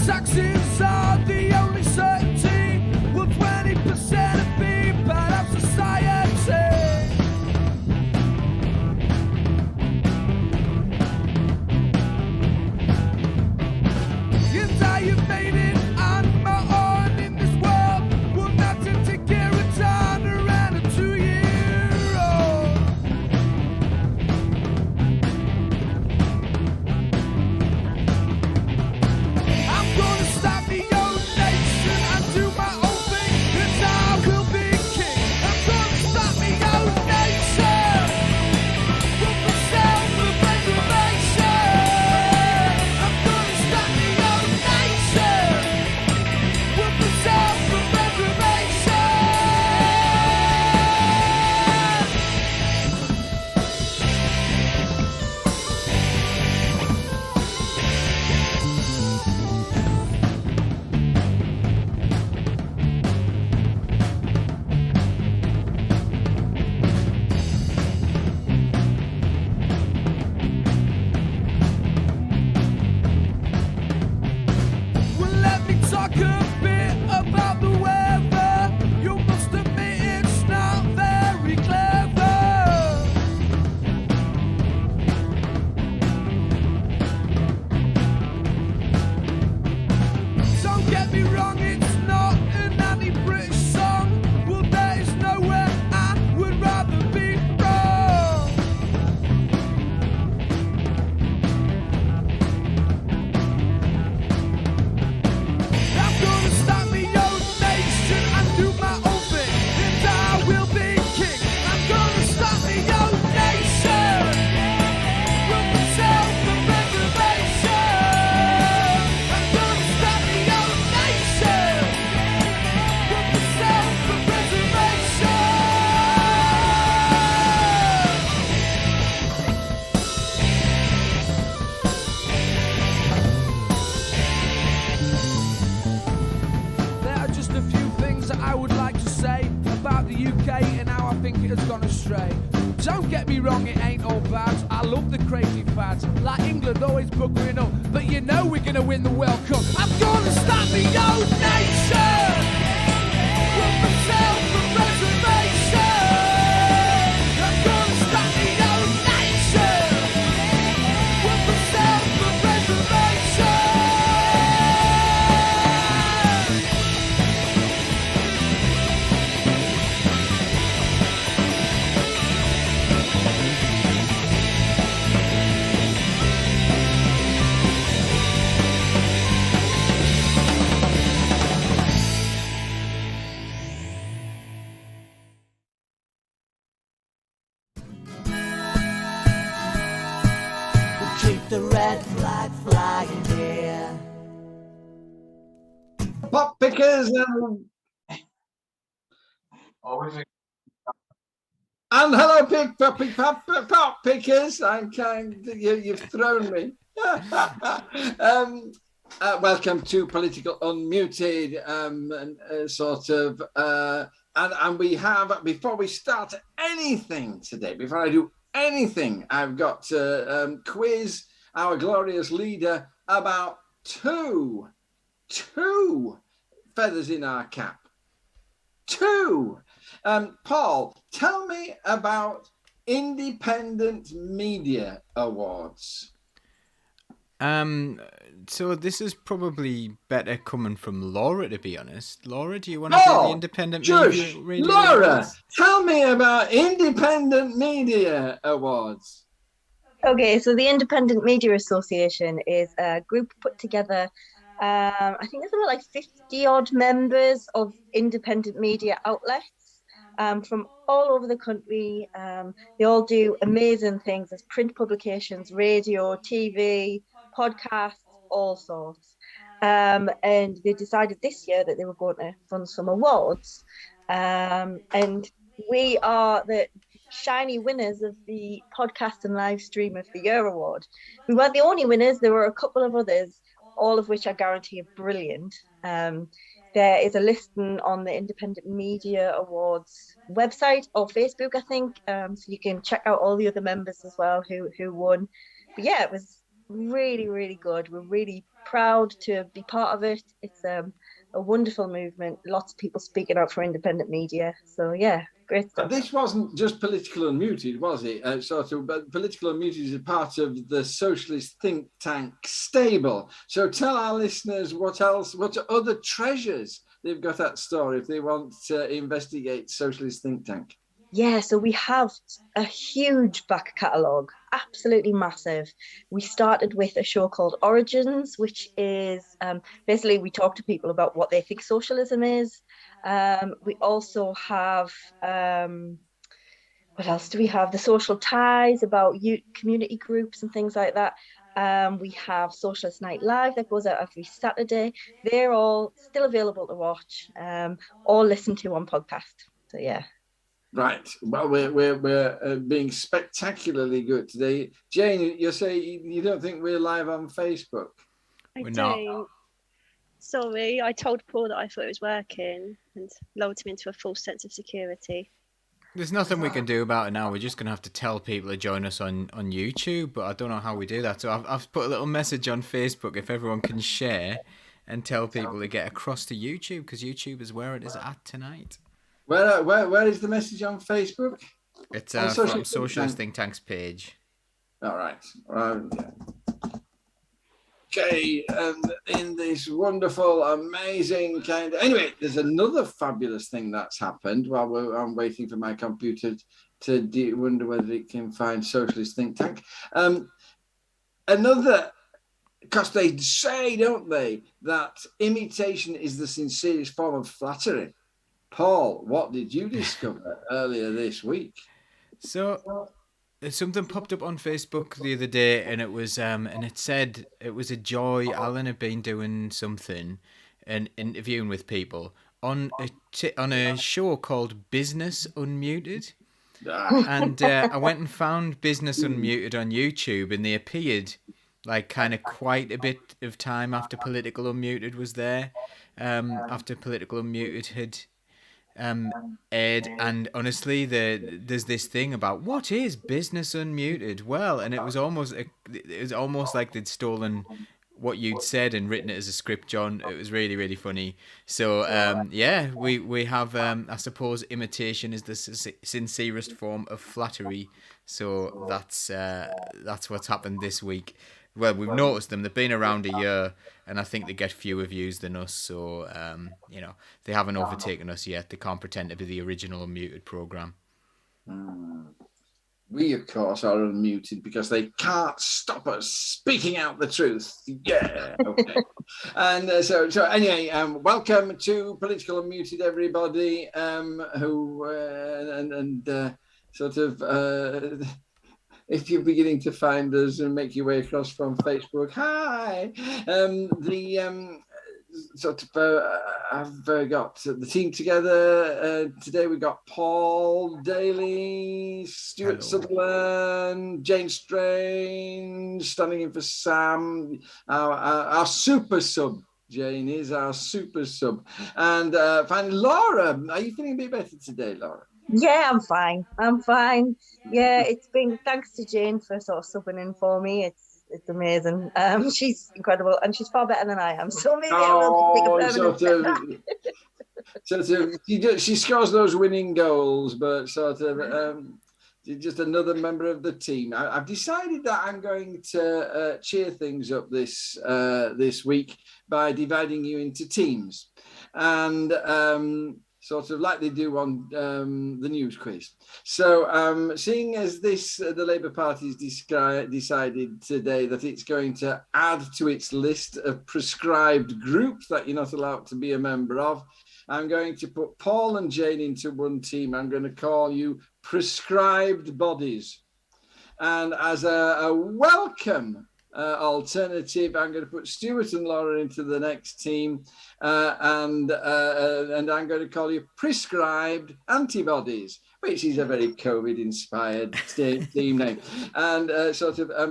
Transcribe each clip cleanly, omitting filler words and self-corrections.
taxes are the only certainty. Will 20% be part of society? And I have made it on my own in this world. Will not take care of time around a 2-year-old. I'm gonna start my own nation and do my own thing, and I will be king. I'm gonna start my own nation with the self-preservation. I'm gonna start my own nation with the self-preservation. Well, let me talk a bit about the weather. You must admit it's not very clever. Don't get me wrong, it's not an anti-British song. Well, there is nowhere I would rather be wrong. I'm gonna start my own nation and do my own thing, and I will be king. I'm gonna start my own nation with the self-preservation. I'm gonna start my own nation with the self-preservation. There are just a few things that I would like to say about the UK and how I think it has gone astray. Don't get me wrong, it ain't all bad. I love the crazy fads, like England always buggering up, but you know we're gonna win the World Cup. I'm gonna start my own nation with the self-preservation. I'm gonna start my own nation with the self-preservation. Keep the red flag flying here. Pop pickers and hello, pop pickers. You've thrown me. Welcome to Political Unmuted, and we have, before we start anything today, before I do anything, I've got to quiz our glorious leader about two feathers in our cap. Two. Paul, tell me about Independent Media Awards. So this is probably better coming from Laura, to be honest. Laura, do you want to do the Independent Media Radio Laura, Awards? tell me about Independent Media Awards. Okay, so the Independent Media Association is a group put together. I think there's about like 50 odd members of independent media outlets from all over the country. They all do amazing things. There's print publications, radio, TV, podcasts, all sorts. And they decided this year that they were going to run some awards. And we are the shiny winners of the Podcast and Live Stream of the Year award. We weren't the only winners. There were a couple of others, all of which I guarantee are brilliant. There is a listing on the Independent Media Awards website or Facebook, I think. So you can check out all the other members as well who won. But yeah, it was really, really good. We're really proud to be part of it. It's a wonderful movement. Lots of people speaking out for independent media. So yeah, great stuff. This wasn't just Political Unmuted, was it? But Political Unmuted is a part of the socialist think tank stable. So tell our listeners what other treasures they've got at store if they want to investigate socialist think tank. Yeah, so we have a huge back catalogue, absolutely massive. We started with a show called Origins, which is basically we talk to people about what they think socialism is. We also have, what else do we have? The Social Ties, about community groups and things like that. We have Socialist Night Live that goes out every Saturday. They're all still available to watch or listen to on podcast. So yeah. Right. Well, we're being spectacularly good today. Jane, you say you don't think we're live on Facebook? We're not. Sorry, I told Paul that I thought it was working and lulled him into a false sense of security. There's nothing we can do about it now. We're just going to have to tell people to join us on YouTube, but I don't know how we do that. So I've put a little message on Facebook if everyone can share and tell people to get across to YouTube, because YouTube is where it is at tonight. Where is the message on Facebook? It's from Socialist Think Tank's page. All right. Okay, and in this wonderful, amazing kind of... Anyway, there's another fabulous thing that's happened while I'm waiting for my computer to wonder whether it can find Socialist Think Tank. Because they say, don't they, that imitation is the sincerest form of flattery. Paul, what did you discover earlier this week? So something popped up on Facebook the other day, and it was and it said it was a joy. Alan had been doing something and interviewing with people on a show called Business Unmuted. And I went and found Business Unmuted on YouTube, and they appeared like kind of quite a bit of time after Political Unmuted was there. After Political Unmuted had aired, and honestly, there's this thing about what is Business Unmuted. Well, and it was almost like they'd stolen what you'd said and written it as a script, John. It was really, really funny. So yeah, we have I suppose imitation is the sincerest form of flattery. So that's what's happened this week. Well, we've noticed them. They've been around a year, and I think they get fewer views than us. So, they haven't overtaken us yet. They can't pretend to be the original Unmuted programme. We, of course, are unmuted because they can't stop us speaking out the truth. Yeah, okay. And so anyway, welcome to Political Unmuted, everybody. If you're beginning to find us and make your way across from Facebook, hi. I've got the team together. Today we've got Paul Daly, Stuart Sutherland, Jane Strange, standing in for Sam, our super sub. Jane is our super sub. And finally, Laura, are you feeling a bit better today, Laura? Yeah, I'm fine. Yeah, it's been thanks to Jane for sort of subbing in for me. It's amazing. She's incredible, and she's far better than I am. So maybe I will take a permanent. She scores those winning goals, but just another member of the team. I've decided that I'm going to cheer things up this week by dividing you into teams, and sort of like they do on the news quiz. So seeing as the Labour Party's decided today that it's going to add to its list of prescribed groups that you're not allowed to be a member of, I'm going to put Paul and Jane into one team. I'm going to call you Prescribed Bodies. And as a welcome alternative, I'm going to put Stuart and Laura into the next team, and I'm going to call you Prescribed Antibodies, which is a very COVID-inspired team name. And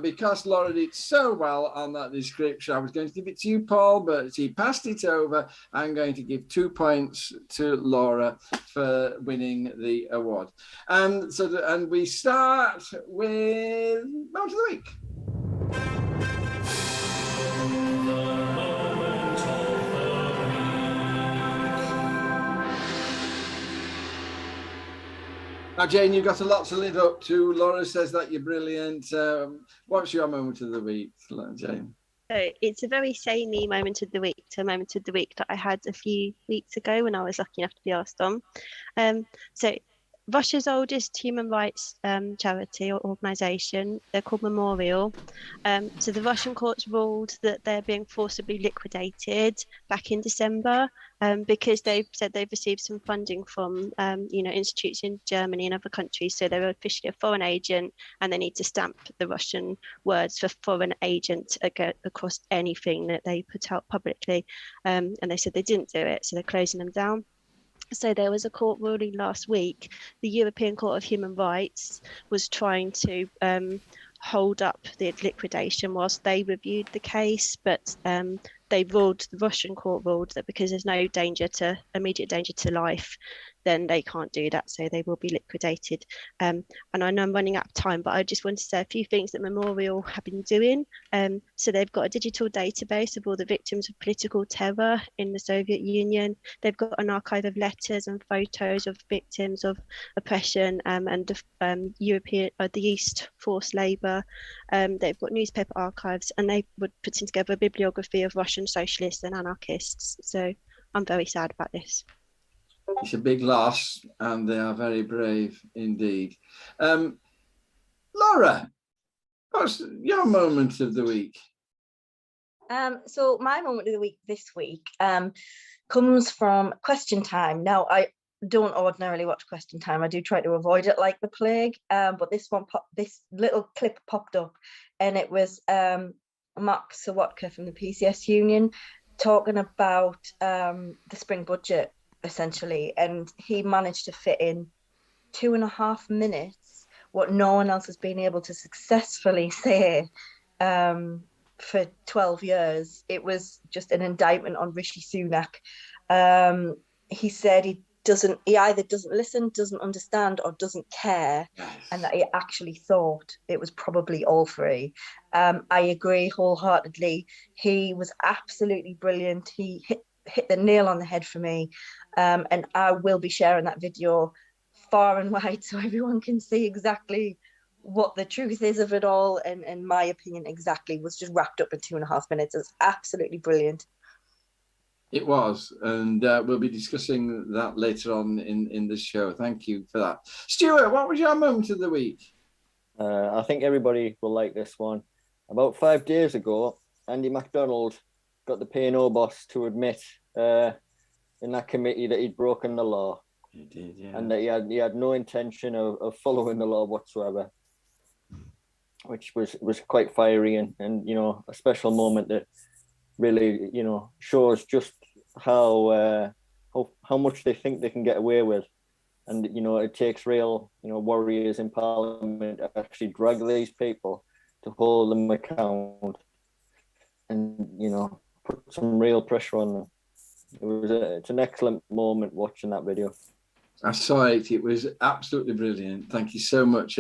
because Laura did so well on that description, I was going to give it to you, Paul, but she passed it over. I'm going to give 2 points to Laura for winning the award. And we start with Moment of the Week. Now, Jane, you've got a lot to live up to. Laura says that you're brilliant. What's your moment of the week, Jane? So it's a very samey moment of the week to a moment of the week that I had a few weeks ago when I was lucky enough to be asked on. So Russia's oldest human rights charity or organisation, they're called Memorial. So the Russian courts ruled that they're being forcibly liquidated back in December because they've said they've received some funding from institutes in Germany and other countries. So they're officially a foreign agent, and they need to stamp the Russian words for foreign agent across anything that they put out publicly. And they said they didn't do it, so they're closing them down. So there was a court ruling last week. The European Court of Human Rights was trying to hold up the liquidation whilst they reviewed the case, but the Russian court ruled that because there's no immediate danger to life, then they can't do that, so they will be liquidated. And I know I'm running out of time, but I just want to say a few things that Memorial have been doing. So they've got a digital database of all the victims of political terror in the Soviet Union. They've got an archive of letters and photos of victims of oppression and the East forced labour. They've got newspaper archives, and they were putting together a bibliography of Russian socialists and anarchists. So I'm very sad about this. It's a big loss, and they are very brave indeed. Laura, what's your moment of the week? So my moment of the week this week comes from Question Time. Now, I don't ordinarily watch Question Time. I do try to avoid it like the plague. But this little clip popped up, and it was Mark Sawatka from the PCS Union talking about the spring budget, essentially, and he managed to fit in 2.5 minutes what no one else has been able to successfully say for 12 years. It was just an indictment on Rishi Sunak. He said he either doesn't listen, doesn't understand, or doesn't care, and that he actually thought it was probably all three. I agree wholeheartedly. He was absolutely brilliant. He hit the nail on the head for me, and I will be sharing that video far and wide so everyone can see exactly what the truth is of it all, and my opinion exactly was just wrapped up in 2.5 minutes. It was absolutely brilliant. It was, and we'll be discussing that later on in the show. Thank you for that. Stuart, what was your moment of the week? I think everybody will like this one. About 5 days ago, Andy MacDonald got the P&O boss to admit in that committee that he'd broken the law. He did, yeah. And that he had no intention of following the law whatsoever, which was quite fiery and a special moment that really shows just how much they think they can get away with. And it takes real warriors in Parliament to actually drag these people to hold them account and put some real pressure on them. It's an excellent moment watching that video. I saw it. It was absolutely brilliant. Thank you so much.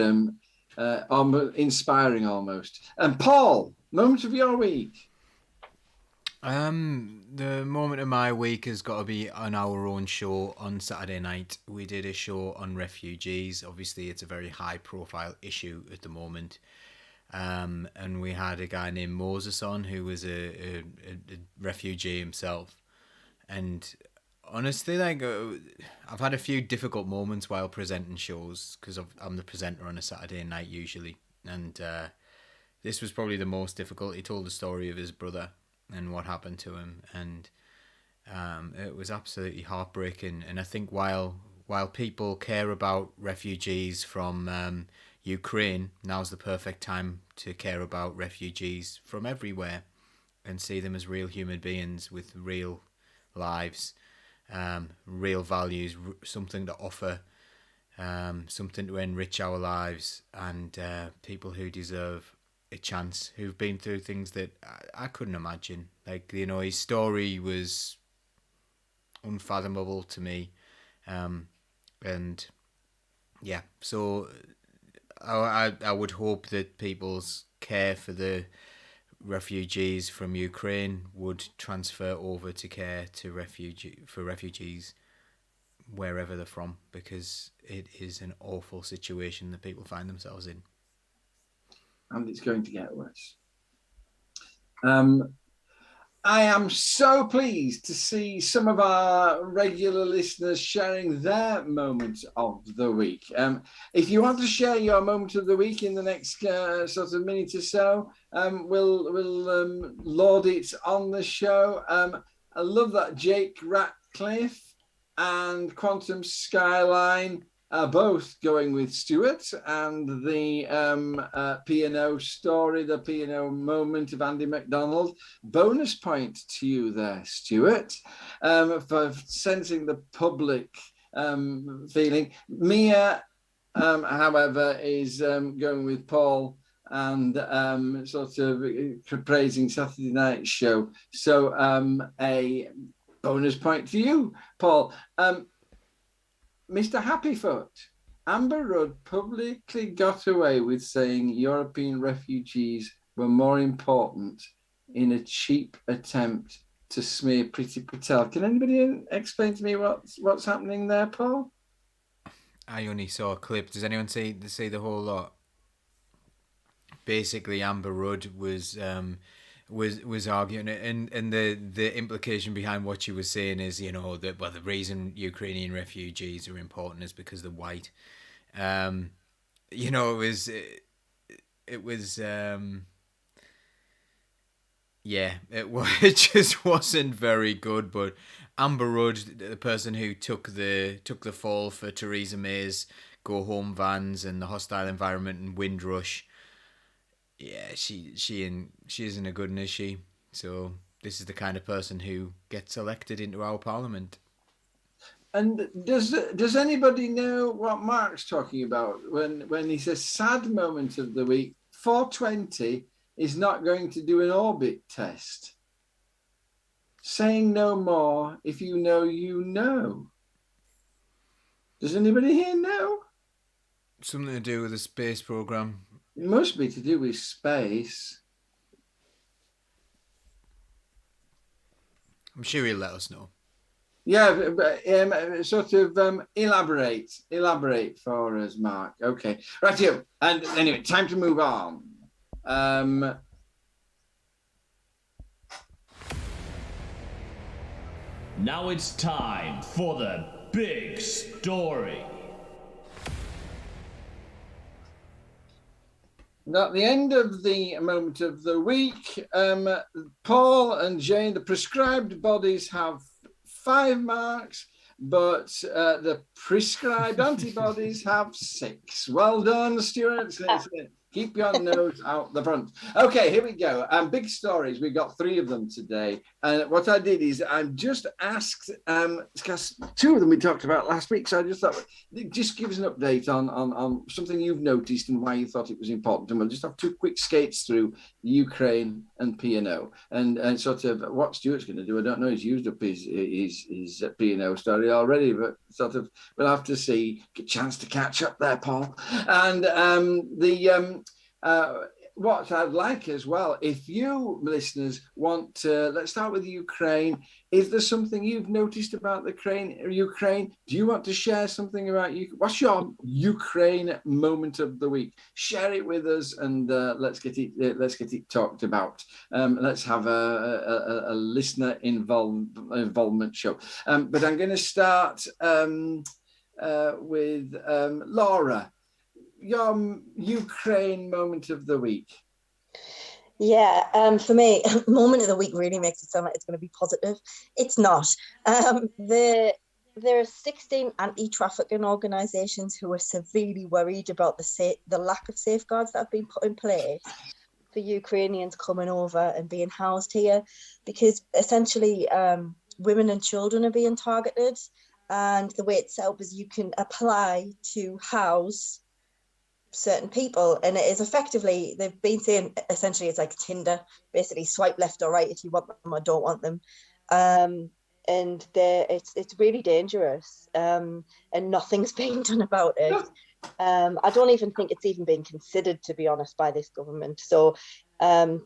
Inspiring almost. And Paul, moment of your week. The moment of my week has got to be on our own show on Saturday night. We did a show on refugees. Obviously, it's a very high-profile issue at the moment. And we had a guy named Moses on who was a refugee himself. And honestly, I've had a few difficult moments while presenting shows because I'm the presenter on a Saturday night usually. And this was probably the most difficult. He told the story of his brother and what happened to him, and it was absolutely heartbreaking. And I think while people care about refugees from Ukraine, now's the perfect time to care about refugees from everywhere and see them as real human beings with real lives, real values, something to offer, something to enrich our lives, and people who deserve a chance, who've been through things that I couldn't imagine. His story was unfathomable to me, and yeah, so I would hope that people's care for the refugees from Ukraine would transfer over to care for refugees wherever they're from, because it is an awful situation that people find themselves in. And it's going to get worse. I am so pleased to see some of our regular listeners sharing their moment of the week. If you want to share your moment of the week in the next sort of minute or so, we'll laud it on the show. I love that Jake Ratcliffe and Quantum Skyline are both going with Stuart, and the P&O story, the P&O moment of Andy MacDonald. Bonus point to you there, Stuart, for sensing the public feeling. Mia, however, is going with Paul and sort of praising Saturday Night Show. So a bonus point to you, Paul. Mr. Happyfoot, Amber Rudd publicly got away with saying European refugees were more important in a cheap attempt to smear Priti Patel. Can anybody explain to me what's happening there, Paul? I only saw a clip. Does anyone see the whole lot? Basically, Amber Rudd was arguing, and the implication behind what she was saying is, you know, that the reason Ukrainian refugees are important is because they're white. You know, it just wasn't very good. But Amber Rudd, the person who took the fall for Theresa May's go home vans and the hostile environment and Windrush. Yeah, she isn't a good one, is she? So this is the kind of person who gets elected into our parliament. And does anybody know what Mark's talking about when he says sad moment of the week? 420 is not going to do an orbit test. Saying no more. If you know, you know. Does anybody here know? Something to do with the space program. It must be to do with space. I'm sure he'll let us know. Yeah, but, sort of elaborate for us, Mark. Okay, right here. And anyway, time to move on. Now it's time for the big story. At the end of the moment of the week, Paul and Jane, the prescribed bodies have 5 marks, but the prescribed antibodies have 6. Well done, Stuart. Keep your nose out the front. Okay, here we go. Big stories. We've got 3 of them today. And what I did is I just asked, because 2 of them we talked about last week, so I just thought, just give us an update on something you've noticed and why you thought it was important. And we'll just have 2 quick skates through Ukraine and P&O. And sort of what Stuart's going to do, I don't know, he's used up his P&O story already, but sort of we'll have to see. Get a chance to catch up there, Paul. And what I'd like as well, if you listeners want to, let's start with Ukraine. Is there something you've noticed about the Ukraine? Do you want to share something about what's your Ukraine moment of the week? Share it with us, and let's get it talked about. Let's have a listener involvement show. But I'm going to start with Laura. Your Ukraine moment of the week. Yeah, for me, moment of the week really makes it sound like it's going to be positive. It's not. There are 16 anti-trafficking organisations who are severely worried about the lack of safeguards that have been put in place for Ukrainians coming over and being housed here, because essentially women and children are being targeted, and the way it's set up is you can apply to house certain people, and it is effectively, they've been saying essentially it's like Tinder, basically swipe left or right if you want them or don't want them, and it's really dangerous, and nothing's being done about it. I don't even think it's even being considered, to be honest, by this government. So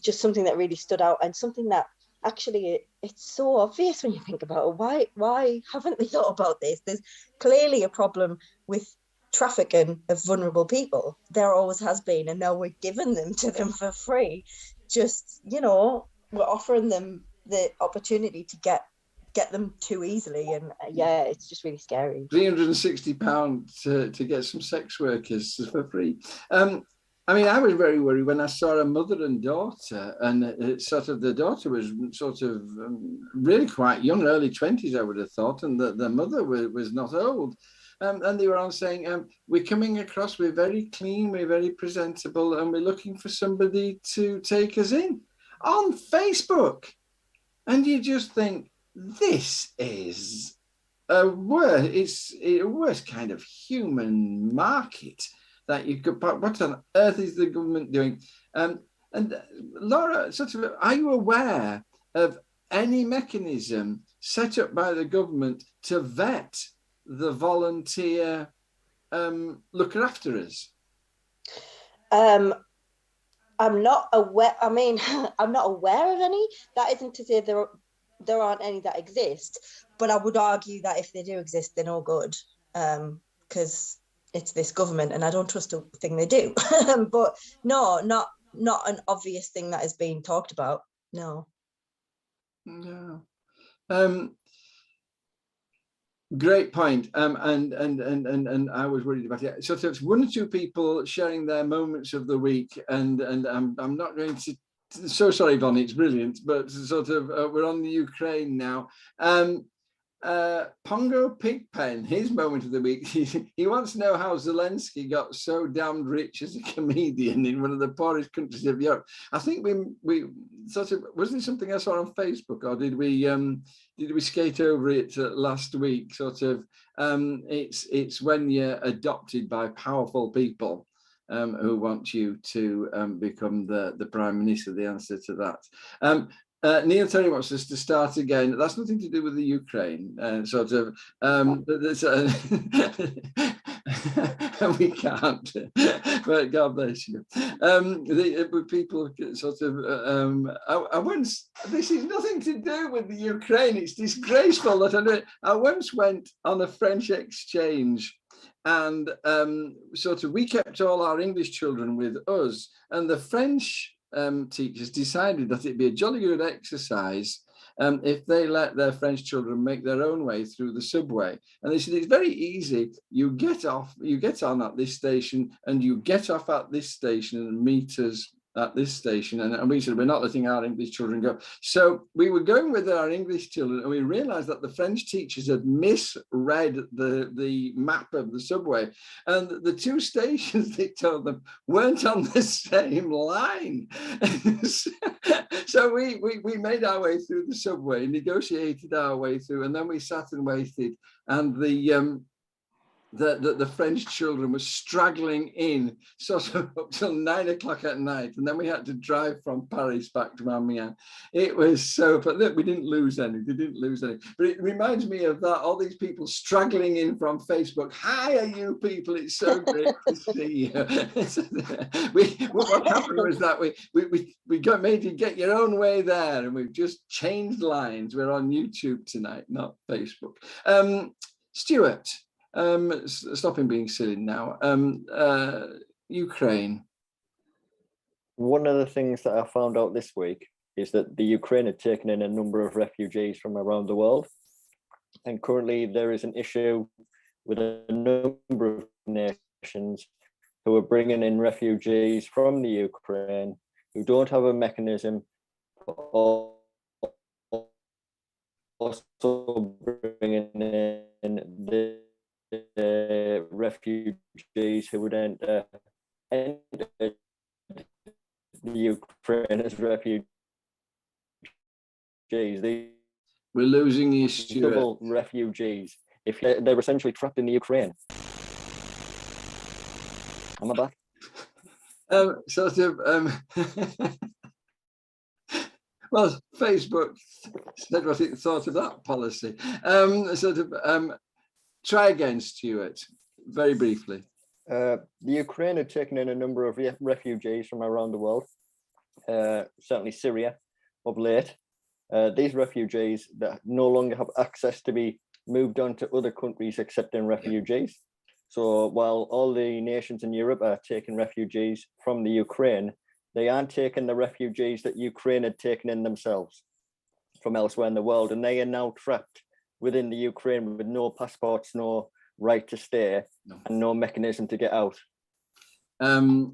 just something that really stood out, and something that actually it's so obvious when you think about it. Why haven't they thought about this? There's clearly a problem with trafficking of vulnerable people. There always has been, and now we're giving them to them for free. Just, we're offering them the opportunity to get them too easily, and yeah, it's just really scary. £360 to get some sex workers for free. I mean, I was very worried when I saw a mother and daughter, and the daughter was really quite young, early 20s, I would have thought, and the mother was not old. And they were all saying, we're coming across, we're very clean, we're very presentable, and we're looking for somebody to take us in on Facebook. And you just think, this is a worst kind of human market that you could. What on earth is the government doing? And Laura, are you aware of any mechanism set up by the government to vet the volunteer looker after us? I'm not aware. I mean, I'm not aware of any. That isn't to say there aren't any that exist, but I would argue that if they do exist, they're no good, because it's this government, and I don't trust a thing they do. But no, not an obvious thing that is being talked about. No. No. Great point. And I was worried about it. So it's one or two people sharing their moments of the week, and I'm not going to. So sorry, Bonnie, it's brilliant, but we're on the Ukraine now. Pongo Pigpen, his moment of the week, he wants to know how Zelensky got so damned rich as a comedian in one of the poorest countries of Europe. I think we wasn't it something I saw on Facebook, or did we skate over it last week? It's when you're adopted by powerful people who want you to become the Prime Minister, the answer to that. Neil Terry wants us to start again. That's nothing to do with the Ukraine, we can't, but God bless you. People I once, this is nothing to do with the Ukraine, it's disgraceful that I once went on a French exchange, and we kept all our English children with us, and the French teachers decided that it'd be a jolly good exercise if they let their French children make their own way through the subway. And they said, it's very easy. You get on at this station, and you get off at this station, and meet us at this station. And we said, we're not letting our English children go. So we were going with our English children, and we realized that the French teachers had misread the map of the subway, and the two stations, they told them, weren't on the same line. So we made our way through the subway, negotiated our way through, and then we sat and waited, and the French children were straggling in up till 9 o'clock at night, and then we had to drive from Paris back to Amiens. It was but look, we didn't lose any. They didn't lose any. But it reminds me of that, all these people straggling in from Facebook. Hi, are you people? It's so great to see you. What happened was that we got made to get your own way there, and we've just changed lines. We're on YouTube tonight, not Facebook. Stuart. Stopping being silly now. Ukraine. One of the things that I found out this week is that the Ukraine had taken in a number of refugees from around the world, and currently there is an issue with a number of nations who are bringing in refugees from the Ukraine who don't have a mechanism for also bringing in the refugees who would enter the Ukraine as refugees. We're losing you, Stuart. Double refugees. If they're essentially trapped in the Ukraine. Am I back? Well, Facebook said what it thought of that policy. Try again, Stuart, very briefly. The Ukraine had taken in a number of refugees from around the world, certainly Syria of late. these refugees that no longer have access to be moved on to other countries accepting refugees. So while all the nations in Europe are taking refugees from the Ukraine, they aren't taking the refugees that Ukraine had taken in themselves from elsewhere in the world. And they are now trapped within the Ukraine with no passports, no right to stay, and no mechanism to get out. There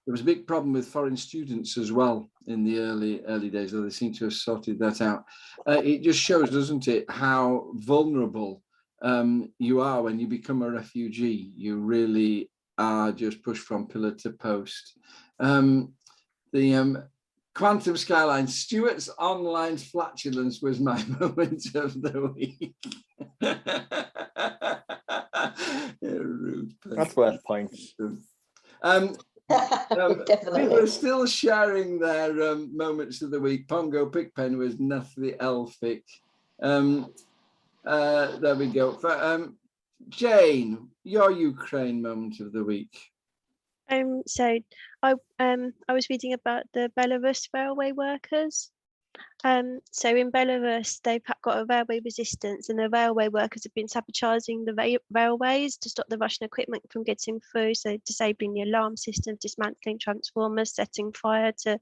was a big problem with foreign students as well in the early days, though they seem to have sorted that out. It just shows, doesn't it, how vulnerable you are when you become a refugee. You really are just pushed from pillar to post. The Quantum Skyline, Stuart's online flatulence was my moment of the week. That's worth points. People are still sharing their moments of the week. Pongo Pigpen was Nathalie Elphick. There we go. Jane, your Ukraine moment of the week. So I was reading about the Belarus railway workers. So in Belarus, they've got a railway resistance, and the railway workers have been sabotaging the railways to stop the Russian equipment from getting through. So disabling the alarm system, dismantling transformers, setting fire to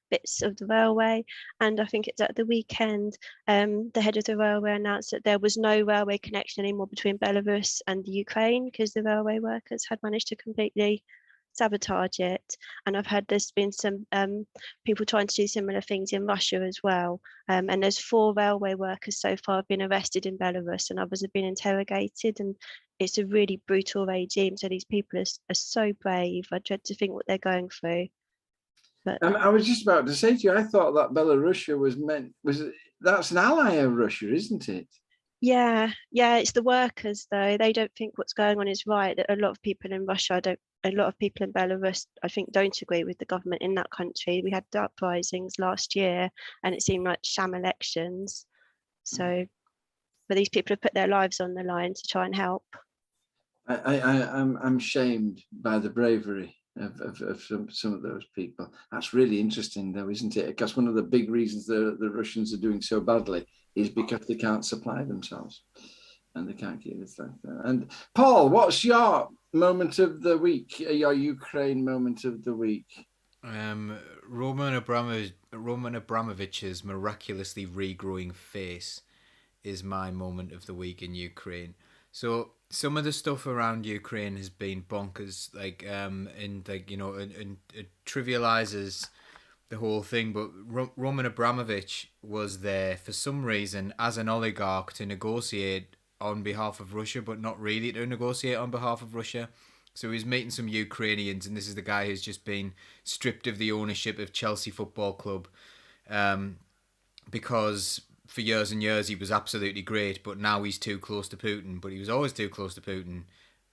bits of the railway. And I think it's at the weekend, the head of the railway announced that there was no railway connection anymore between Belarus and the Ukraine because the railway workers had managed to completely sabotage it. And I've heard there's been some people trying to do similar things in Russia as well. And there's 4 railway workers so far have been arrested in Belarus, and others have been interrogated. And it's a really brutal regime. So these people are so brave. I dread to think what they're going through. But I was just about to say to you, I thought that Belarusia that's an ally of Russia, isn't it? yeah, it's the workers though. They don't think what's going on is right. That a lot of people in Russia a lot of people in Belarus, I think, don't agree with the government in that country. We had uprisings last year, and it seemed like sham elections. So, but these people have put their lives on the line to try and help. I'm shamed by the bravery of some of those people. That's really interesting, though, isn't it? Because one of the big reasons the Russians are doing so badly is because they can't supply themselves, and they can't keep it like that. And Paul, what's your moment of the week? Your Ukraine moment of the week? Roman Abramovich's miraculously regrowing face is my moment of the week in Ukraine. So some of the stuff around Ukraine has been bonkers, and it trivializes the whole thing. But Roman Abramovich was there for some reason as an oligarch to negotiate on behalf of Russia, but not really to negotiate on behalf of Russia. So he's meeting some Ukrainians, and this is the guy who's just been stripped of the ownership of Chelsea Football Club, because for years and years he was absolutely great, but now he's too close to Putin. But he was always too close to Putin,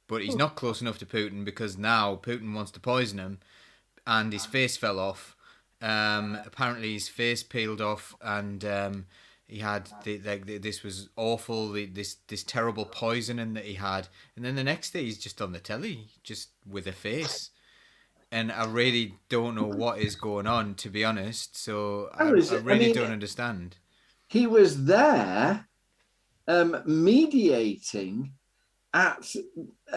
but he's not close enough to Putin because now Putin wants to poison him, and his face fell off. Apparently his face peeled off, and he had this was awful, this terrible poisoning that he had, and then the next day he's just on the telly, just with a face, and I really don't know what is going on, to be honest. So I really don't understand. He was there, mediating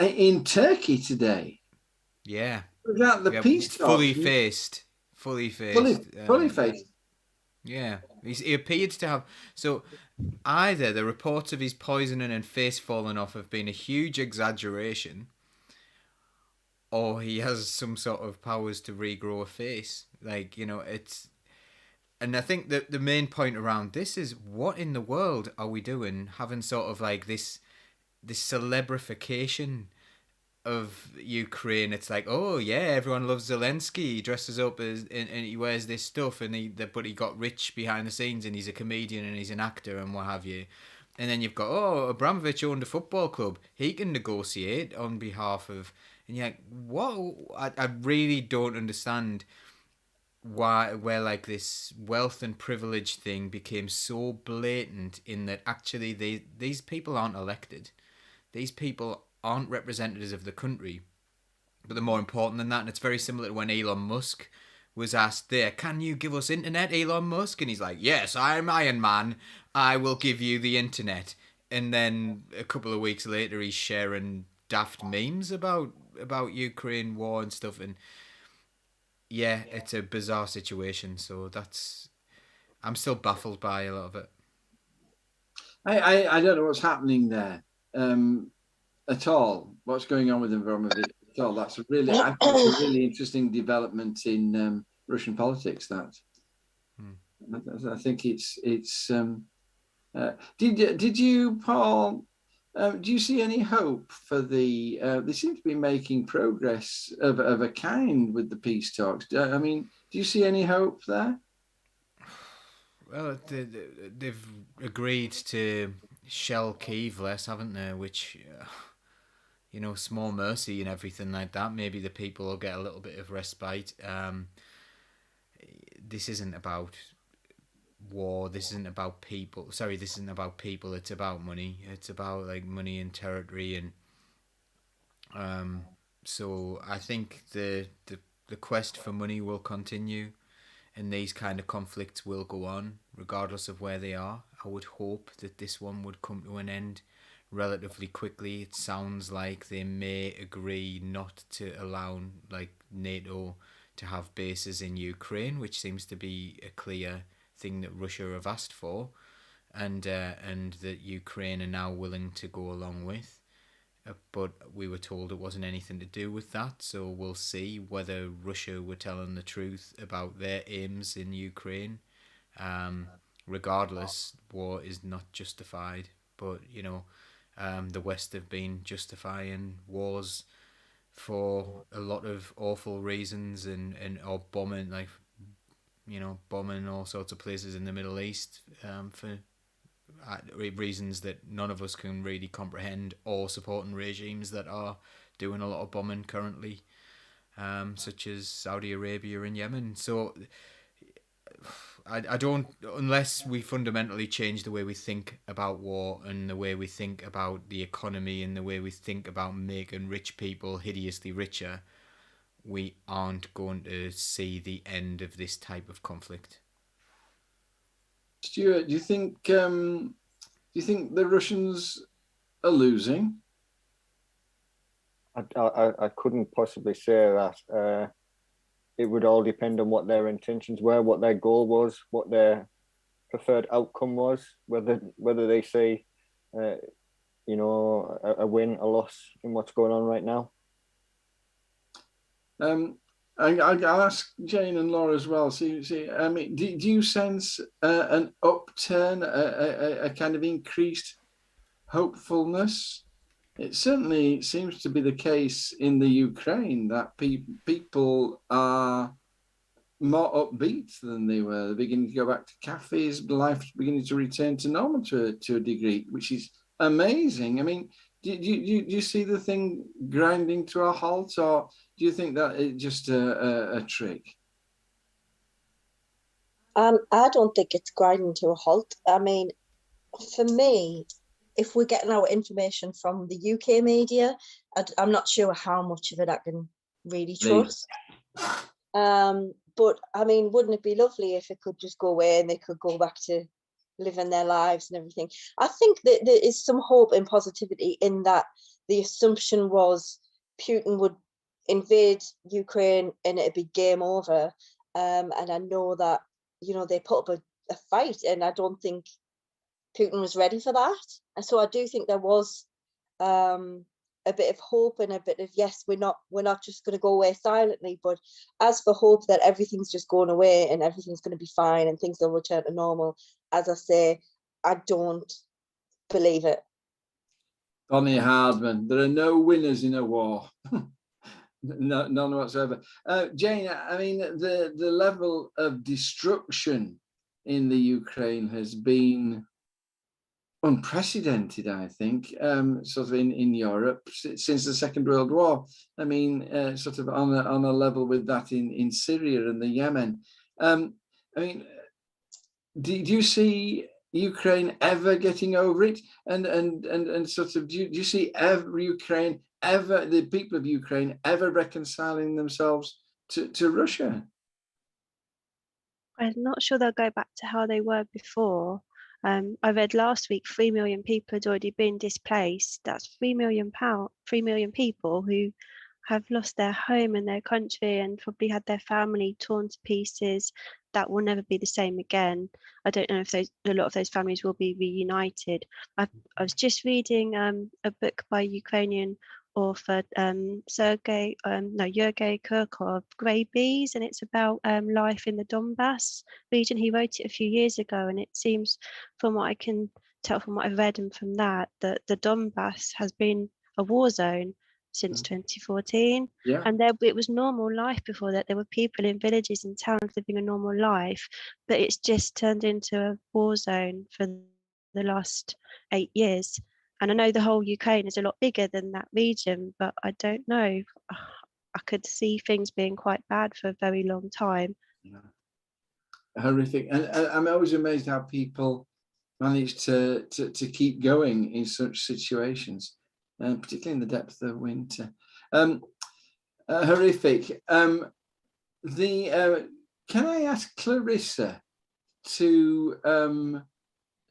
in Turkey today. Yeah, without the peace talks. Fully faced. Yeah, he appeared to have. So either the reports of his poisoning and face falling off have been a huge exaggeration, or he has some sort of powers to regrow a face. It's. And I think that the main point around this is, what in the world are we doing, having sort of like this celebrification of Ukraine? It's like, oh yeah, everyone loves Zelensky. He dresses up and he wears this stuff, but he got rich behind the scenes, and he's a comedian and he's an actor and what have you. And then you've got, Abramovich owned a football club. He can negotiate on behalf of, and you're like, whoa, I really don't understand where like this wealth and privilege thing became so blatant, in that actually these people aren't elected. These people aren't representatives of the country. But they're more important than that, and it's very similar to when Elon Musk was asked there, can you give us internet, Elon Musk? And he's like, yes, I'm Iron Man. I will give you the internet. And then a couple of weeks later, he's sharing daft memes about Ukraine war and stuff. And yeah, it's a bizarre situation. So I'm still baffled by a lot of it. I don't know what's happening there at all. What's going on with Abramovich at all? I think it's a really interesting development in Russian politics. I think it's. Did you, Paul? Do you see any hope for the? They seem to be making progress of a kind with the peace talks. I mean, do you see any hope there? Well, they've agreed to shell Kyiv less, haven't they? Which, small mercy and everything like that. Maybe the people will get a little bit of respite. This isn't about war. This isn't about people. Sorry, this isn't about people. It's about money. It's about like money and territory, and so I think the quest for money will continue. And these kind of conflicts will go on regardless of where they are. I would hope that this one would come to an end relatively quickly. It sounds like they may agree not to allow like NATO to have bases in Ukraine, which seems to be a clear thing that Russia have asked for, and that Ukraine are now willing to go along with. But we were told it wasn't anything to do with that, so we'll see whether Russia were telling the truth about their aims in Ukraine. Regardless, war is not justified, but the West have been justifying wars for a lot of awful reasons, or bombing bombing all sorts of places in the Middle East for reasons that none of us can really comprehend, or supporting regimes that are doing a lot of bombing currently, such as Saudi Arabia and Yemen. So I don't, unless we fundamentally change the way we think about war and the way we think about the economy and the way we think about making rich people hideously richer, we aren't going to see the end of this type of conflict. Stuart, do you think the Russians are losing? I couldn't possibly say that. It would all depend on what their intentions were, what their goal was, what their preferred outcome was, whether they see, a win, a loss in what's going on right now. I'll ask Jane and Laura as well. See, I mean, do you sense an upturn, a kind of increased hopefulness? It certainly seems to be the case in the Ukraine that people are more upbeat than they were. They're beginning to go back to cafes. Life's beginning to return to normal to a degree, which is amazing. I mean, do you see the thing grinding to a halt, or do you think that it's just a trick? I don't think it's grinding to a halt. I mean, for me, if we're getting our information from the UK media, I'm not sure how much of it I can really trust. But I mean, wouldn't it be lovely if it could just go away and they could go back to living their lives and everything? I think that there is some hope and positivity in that. The assumption was Putin would invade Ukraine and it'd be game over. And I know that, they put up a fight, and I don't think Putin was ready for that. And so I do think there was a bit of hope and a bit of, yes, we're not just going to go away silently. But as for hope that everything's just going away and everything's going to be fine and things will return to normal, as I say, I don't believe it. Bonnie Hardman, there are no winners in a war. No, none whatsoever. Jane, I mean, the level of destruction in the Ukraine has been unprecedented, I think, sort of in Europe since the Second World War. I mean, sort of on a level with that in Syria and the Yemen. I mean, do you see Ukraine ever getting over it? And sort of, do you see the people of Ukraine ever reconciling themselves to Russia? I'm not sure they'll go back to how they were before. I read last week 3 million people had already been displaced. That's 3 million people who have lost their home and their country and probably had their family torn to pieces. That will never be the same again. I don't know if a lot of those families will be reunited. I was just reading a book by Ukrainian author Yurgey Kirkov, Grey Bees, and it's about life in the Donbass region. He wrote it a few years ago, and it seems, from what I can tell from what I've read and from that the Donbass has been a war zone since 2014. Yeah. And it was normal life before that. There were people in villages and towns living a normal life, but it's just turned into a war zone for the last 8 years. And I know the whole Ukraine is a lot bigger than that region, but I don't know. I could see things being quite bad for a very long time. Yeah. Horrific. And I'm always amazed how people manage to keep going in such situations, particularly in the depth of winter. Horrific. Can I ask Clarissa to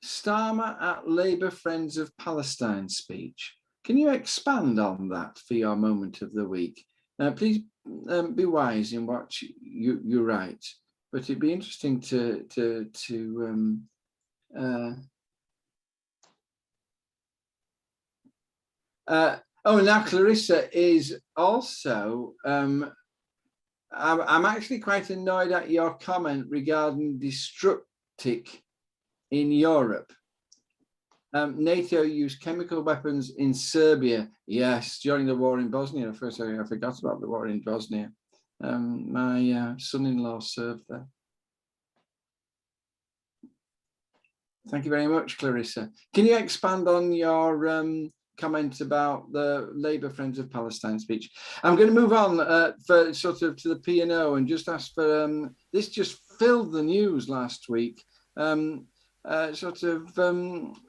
Starmer at Labour Friends of Palestine speech? Can you expand on that for your moment of the week? Please be wise in what you write, but it'd be interesting now Clarissa is also, I'm actually quite annoyed at your comment regarding destructic in Europe. NATO used chemical weapons in Serbia. Yes, during the war in Bosnia. First, I forgot about the war in Bosnia. My son-in-law served there. Thank you very much, Clarissa. Can you expand on your comment about the Labour Friends of Palestine speech? I'm going to move on for sort of to the P&O and just ask for this just filled the news last week.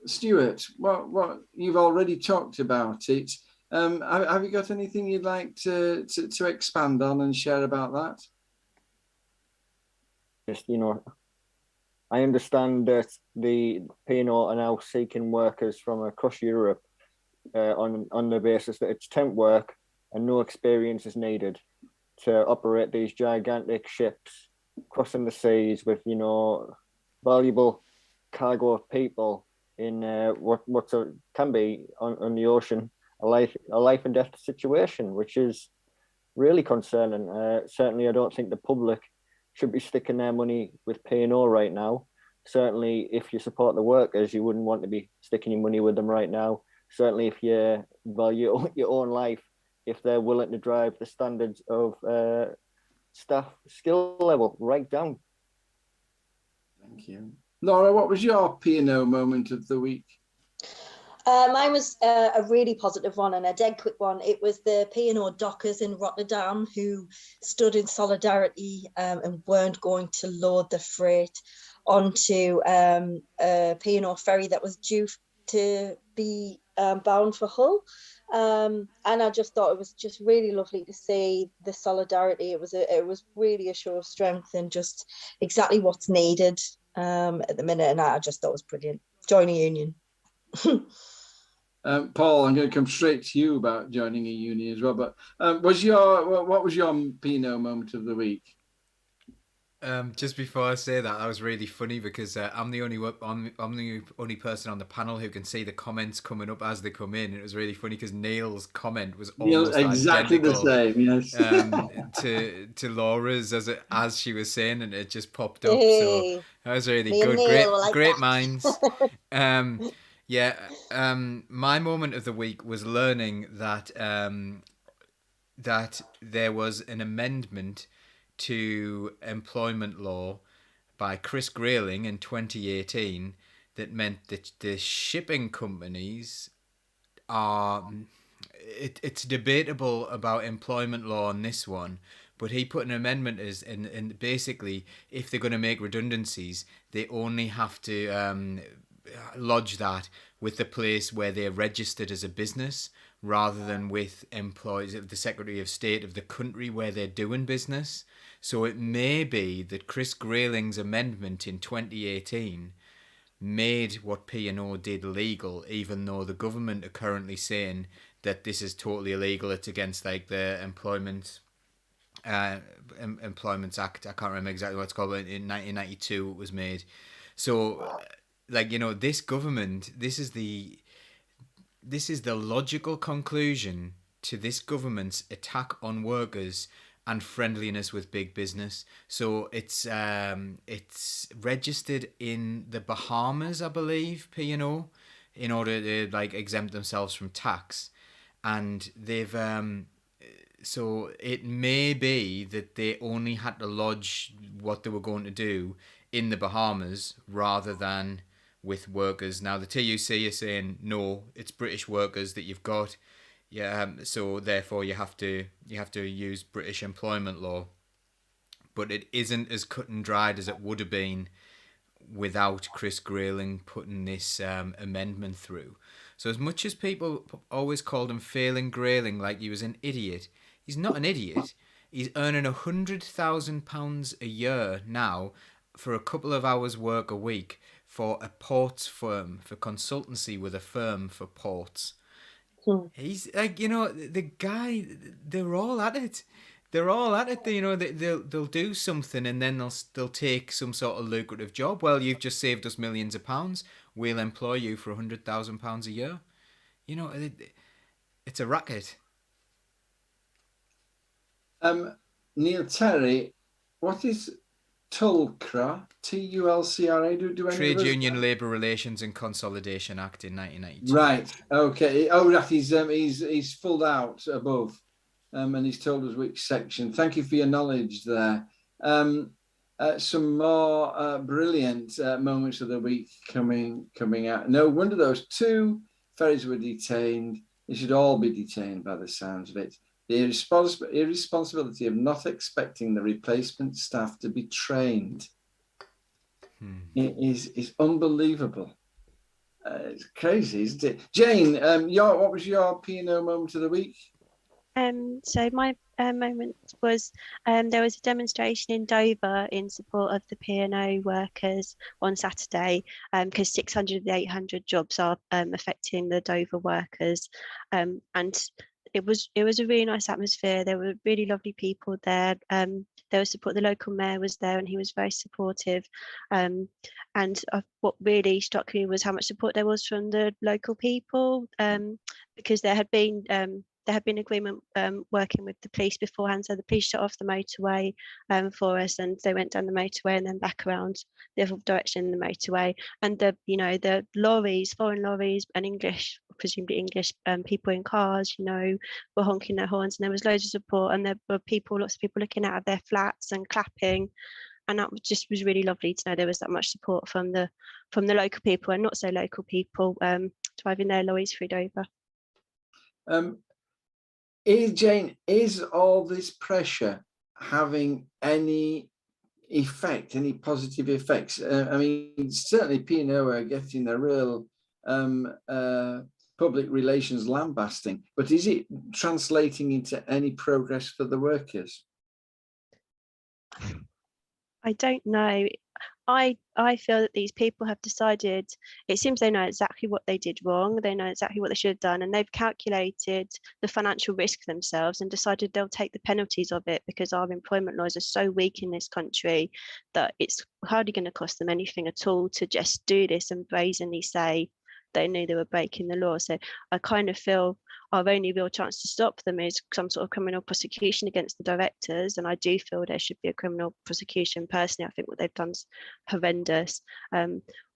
Stuart, what you've already talked about it. Have you got anything you'd like to expand on and share about that? Just, I understand that the P&O are now seeking workers from across Europe on the basis that it's temp work and no experience is needed to operate these gigantic ships crossing the seas with, valuable cargo of people in what can be on the ocean a life and death situation, which is really concerning. Certainly, I don't think the public should be sticking their money with P&O right now. Certainly, if you support the workers, you wouldn't want to be sticking your money with them right now. Certainly, if you value your own life, if they're willing to drive the standards of staff skill level right down. Thank you. Laura, what was your P&O moment of the week? Mine was a really positive one and a dead quick one. It was the P&O dockers in Rotterdam who stood in solidarity and weren't going to load the freight onto a P&O ferry that was due to be bound for Hull. And I just thought it was just really lovely to see the solidarity. It was really a show of strength and just exactly what's needed at the minute. And I just thought it was brilliant. Join a union. Paul, I'm going to come straight to you about joining a union as well. But what was your P&O moment of the week? Just before I say that was really funny because I'm the only person on the panel who can see the comments coming up as they come in. And it was really funny because Neil's comment was almost exactly the same. Yes, to Laura's as she was saying, and it just popped up. Hey, so that was really me good. and Neil Great like minds. My moment of the week was learning that that there was an amendment to employment law by Chris Grayling in 2018 that meant that the shipping companies are... It's debatable about employment law on this one, but he put an amendment as and basically if they're going to make redundancies, they only have to lodge that with the place where they're registered as a business, rather than with employees of the Secretary of State of the country where they're doing business. So it may be that Chris Grayling's amendment in 2018 made what P&O did legal, even though the government are currently saying that this is totally illegal. It's against like the Employment Act. I can't remember exactly what it's called, but in 1992 it was made. So, like, you know, this government, this is the logical conclusion to this government's attack on workers and friendliness with big business. So it's registered in the Bahamas, I believe, P&O, in order to like exempt themselves from tax, and they've so it may be that they only had to lodge what they were going to do in the Bahamas rather than with workers. Now the TUC is saying no, it's British workers that you've got. Yeah, so therefore you have to use British employment law, but it isn't as cut and dried as it would have been without Chris Grayling putting this amendment through. So as much as people always called him failing Grayling like he was an idiot, he's not an idiot. He's earning £100,000 a year now for a couple of hours work a week for a ports firm, for consultancy with a firm for ports. He's like, you know, the guy, they're all at it. They're all at it. You know, they'll do something and then they'll take some sort of lucrative job. Well, you've just saved us millions of pounds. We'll employ you for £100,000 a year. You know, it's a racket. Neil Terry, what is TULCRA? TULCRA? Do any Trade Union Labour Relations and Consolidation Act in 1992. Right. Okay. Oh, right. He's filled out above, and he's told us which section. Thank you for your knowledge there. Some more brilliant moments of the week coming out. No wonder those two ferries were detained. They should all be detained by the sounds of it. The irresponsibility of not expecting the replacement staff to be trained. It is unbelievable. It's crazy, isn't it? Jane, what was your P&O moment of the week? So my moment was there was a demonstration in Dover in support of the P&O workers on Saturday, because 600 of the 800 jobs are affecting the Dover workers, and it was a really nice atmosphere. There were really lovely people there. There was support. The local mayor was there and he was very supportive. And what really struck me was how much support there was from the local people, because there had been agreement working with the police beforehand. So the police shut off the motorway for us, and they went down the motorway and then back around the other direction in the motorway. And the lorries, foreign lorries, and presumably English people in cars, were honking their horns, and there was loads of support, and there were lots of people looking out of their flats and clapping. And that was really lovely to know there was that much support from the local people and not so local people driving their lorries through Dover. Jane, is all this pressure having any effect, any positive effects? I mean, certainly P&O are getting a real public relations lambasting, but is it translating into any progress for the workers? I don't know. I feel that these people have decided, it seems they know exactly what they did wrong, they know exactly what they should have done, and they've calculated the financial risk themselves and decided they'll take the penalties of it, because our employment laws are so weak in this country that it's hardly going to cost them anything at all to just do this and brazenly say they knew they were breaking the law. So I kind of feel our only real chance to stop them is some sort of criminal prosecution against the directors, and I do feel there should be a criminal prosecution. Personally, I think what they've done is horrendous.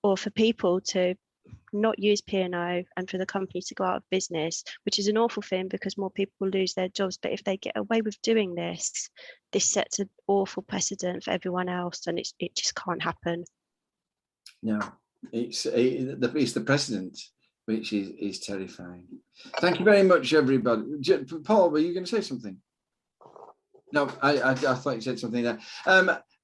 Or for people to not use P&O and for the company to go out of business, which is an awful thing because more people lose their jobs. But if they get away with doing this sets an awful precedent for everyone else, and it just can't happen. No, it's the precedent, which is terrifying. Thank you very much, everybody. Paul, were you going to say something? No, I thought you said something there.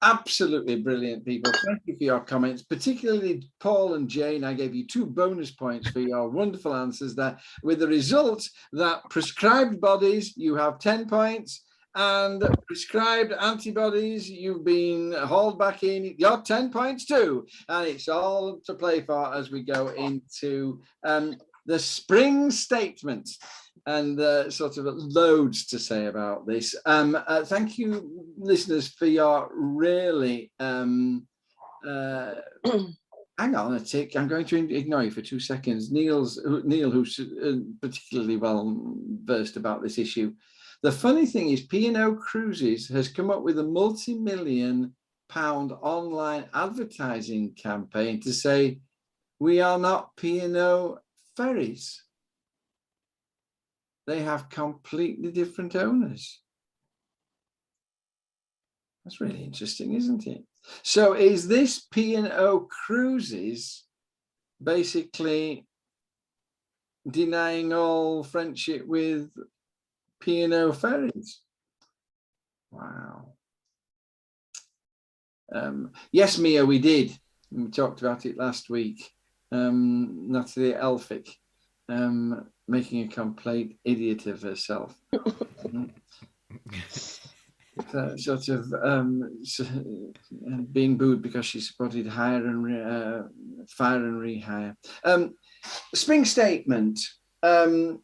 Absolutely brilliant, people. Thank you for your comments, particularly Paul and Jane. I gave you 2 bonus points for your wonderful answers there, with the result that prescribed bodies, you have 10 points, and prescribed antibodies, you've been hauled back in, you're 10 points too. And it's all to play for as we go into the spring statement. And sort of loads to say about this. Thank you, listeners, for your really... hang on a tick. I'm going to ignore you for 2 seconds. Neil, who's particularly well versed about this issue. The funny thing is, P&O Cruises has come up with a multi-million-pound online advertising campaign to say, we are not P&O ferries. They have completely different owners. That's really interesting, isn't it? So is this P&O Cruises basically denying all friendship with P&O ferries? Wow. Yes, Mia, we did. We talked about it last week. Natalie Elphick. Making a complete idiot of herself. Sort of being booed because she supported fire and rehire. Spring statement. I'm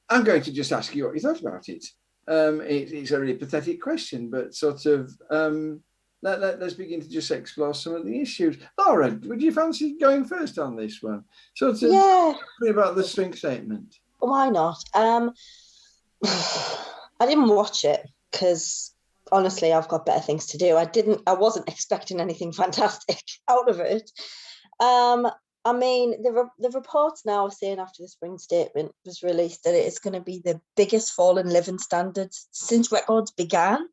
going to just ask you what you thought about it. It's a really pathetic question, but sort of let's begin to just explore some of the issues. Laura, would you fancy going first on this one? Sort of about the spring statement. Why not? I didn't watch it because honestly, I've got better things to do. I wasn't expecting anything fantastic out of it. I mean, the reports now are saying after the spring statement was released that it is going to be the biggest fall in living standards since records began.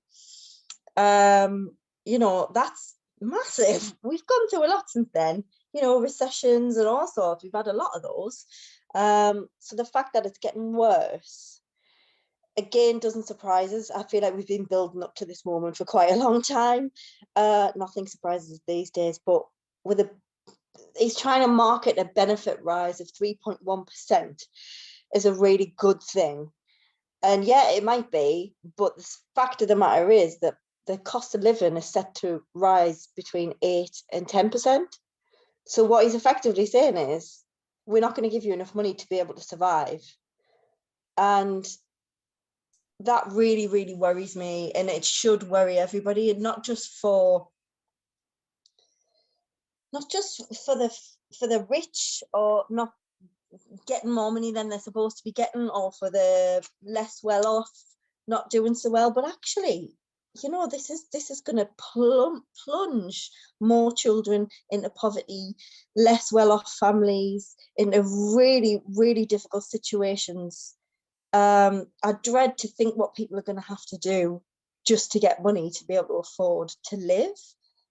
You know, that's massive. We've gone through a lot since then, you know, recessions and all sorts. We've had a lot of those. So the fact that it's getting worse, again, doesn't surprise us. I feel like we've been building up to this moment for quite a long time. Nothing surprises us these days, but he's trying to market a benefit rise of 3.1% as a really good thing. And yeah, it might be, but the fact of the matter is that the cost of living is set to rise between 8 and 10%. So what he's effectively saying is, we're not going to give you enough money to be able to survive. And that really, really worries me. And it should worry everybody, and not just for the rich, or not getting more money than they're supposed to be getting, or for the less well off not doing so well, but actually, you know, this is going to plunge more children into poverty, less well off families into really, really difficult situations. I dread to think what people are going to have to do just to get money to be able to afford to live.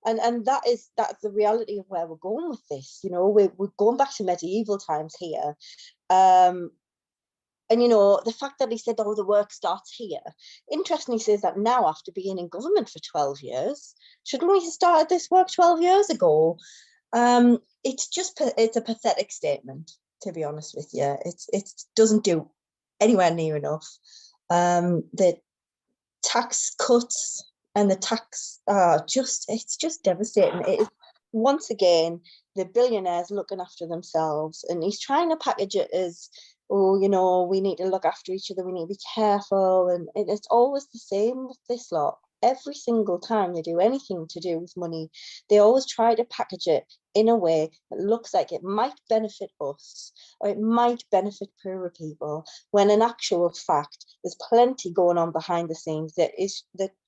And that's the reality of where we're going with this. You know, we're going back to medieval times here. And, you know, the fact that he said, oh, the work starts here. Interestingly, he says that now after being in government for 12 years. Shouldn't we have started this work 12 years ago? It's a pathetic statement, to be honest with you. It doesn't do anywhere near enough. The tax cuts and the tax it's just devastating. It is, once again, the billionaires looking after themselves, and he's trying to package it as, oh, you know, we need to look after each other, we need to be careful, and it's always the same with this lot. Every single time they do anything to do with money, they always try to package it in a way that looks like it might benefit us, or it might benefit poorer people, when in actual fact there's plenty going on behind the scenes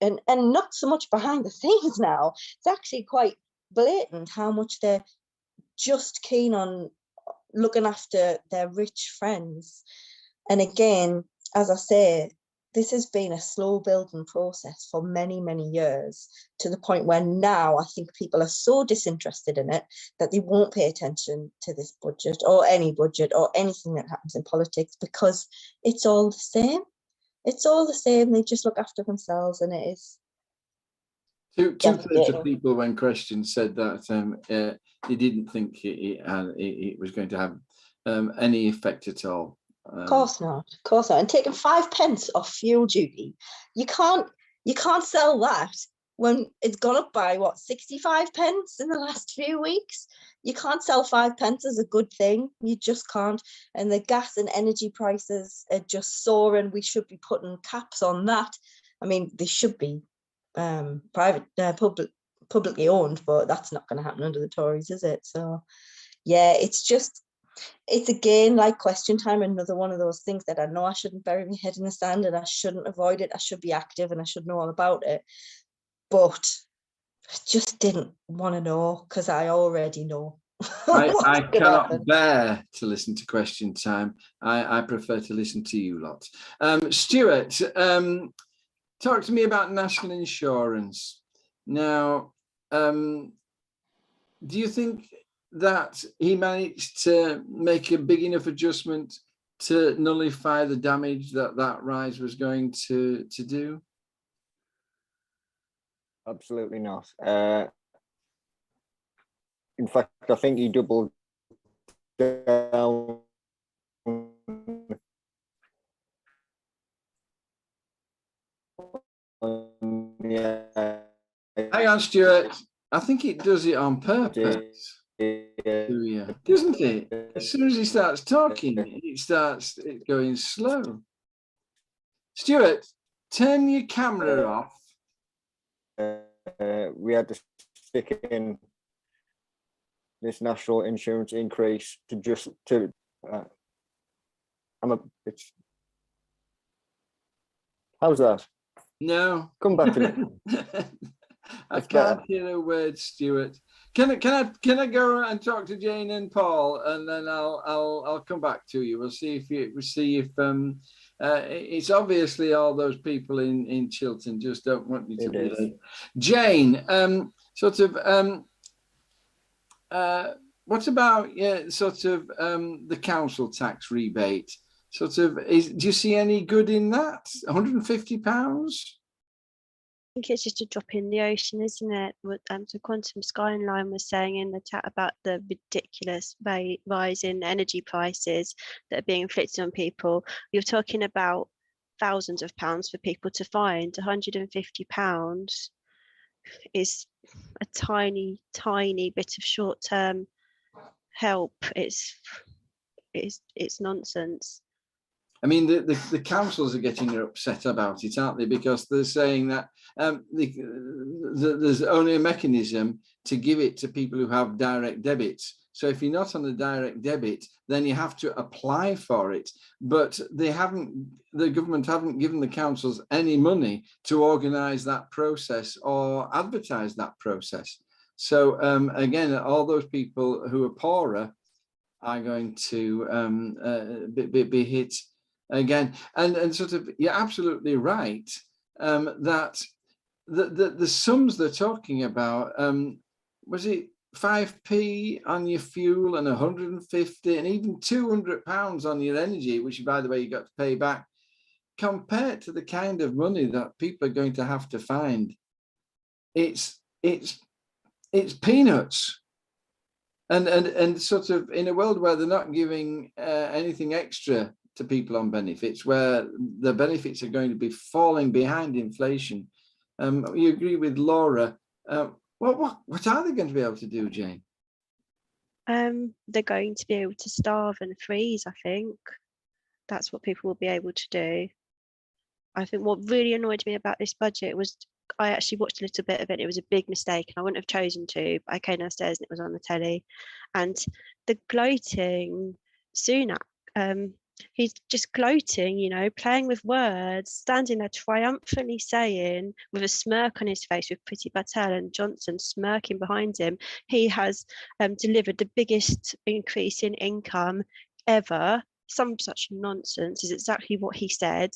and not so much behind the scenes now. It's actually quite blatant how much they're just keen on looking after their rich friends. And again, as I say, this has been a slow building process for many, many years, to the point where now I think people are so disinterested in it that they won't pay attention to this budget or any budget or anything that happens in politics, because it's all the same. It's all the same. They just look after themselves, and it is Two-thirds of people, when questioned, said that they didn't think it was going to have any effect at all. Of course not. Of course not. And taking 5 pence off fuel duty, you can't sell that when it's gone up by what, 65 pence in the last few weeks. You can't sell 5 pence as a good thing. You just can't. And the gas and energy prices are just soaring. We should be putting caps on that. I mean, they should be publicly owned, but that's not going to happen under the Tories, is it? So yeah, it's again like question time, another one of those things that I know I shouldn't bury my head in the sand and I shouldn't avoid it. I should be active and I should know all about it, but I just didn't want to know because I already know. I cannot bear to listen to question time. I prefer to listen to you lot. Stuart, talk to me about national insurance. Now, do you think that he managed to make a big enough adjustment to nullify the damage that rise was going to do? Absolutely not. In fact, I think he doubled down. Hang on, Stuart. I think it does it on purpose. Doesn't it? As soon as he starts talking, it's going slow. Stuart, turn your camera off. We had to stick in this national insurance increase how's that? No. Come back to me. I can't hear a word, Stuart. Can I go and talk to Jane and Paul, and then I'll come back to you. We'll see if it's obviously all those people in Chiltern just don't want you to be there. Jane, what about the council tax rebate? Do you see any good in that? £150? I think it's just a drop in the ocean, isn't it? What so Quantum Skyline was saying in the chat about the ridiculous rise in energy prices that are being inflicted on people. You're talking about thousands of pounds for people to find. £150 is a tiny bit of short-term help. It's nonsense. I mean, the councils are getting upset about it, aren't they? Because they're saying that there's only a mechanism to give it to people who have direct debits. So if you're not on the direct debit, then you have to apply for it. But the government haven't given the councils any money to organise that process or advertise that process. So again, all those people who are poorer are going to be hit again. And you're absolutely right that the sums they're talking about, was it 5p on your fuel and 150 and even £200 on your energy, which by the way you got to pay back, compared to the kind of money that people are going to have to find, it's peanuts. And in a world where they're not giving anything extra to people on benefits, where the benefits are going to be falling behind inflation, you agree with Laura. What are they going to be able to do, Jane? They're going to be able to starve and freeze. I think that's what people will be able to do. I think what really annoyed me about this budget was I actually watched a little bit of it. It was a big mistake and I wouldn't have chosen to, but I came downstairs and it was on the telly. And the gloating Sunak, he's just gloating, playing with words, standing there triumphantly saying, with a smirk on his face, with Priti Patel and Johnson smirking behind him, he has delivered the biggest increase in income ever. Some such nonsense is exactly what he said,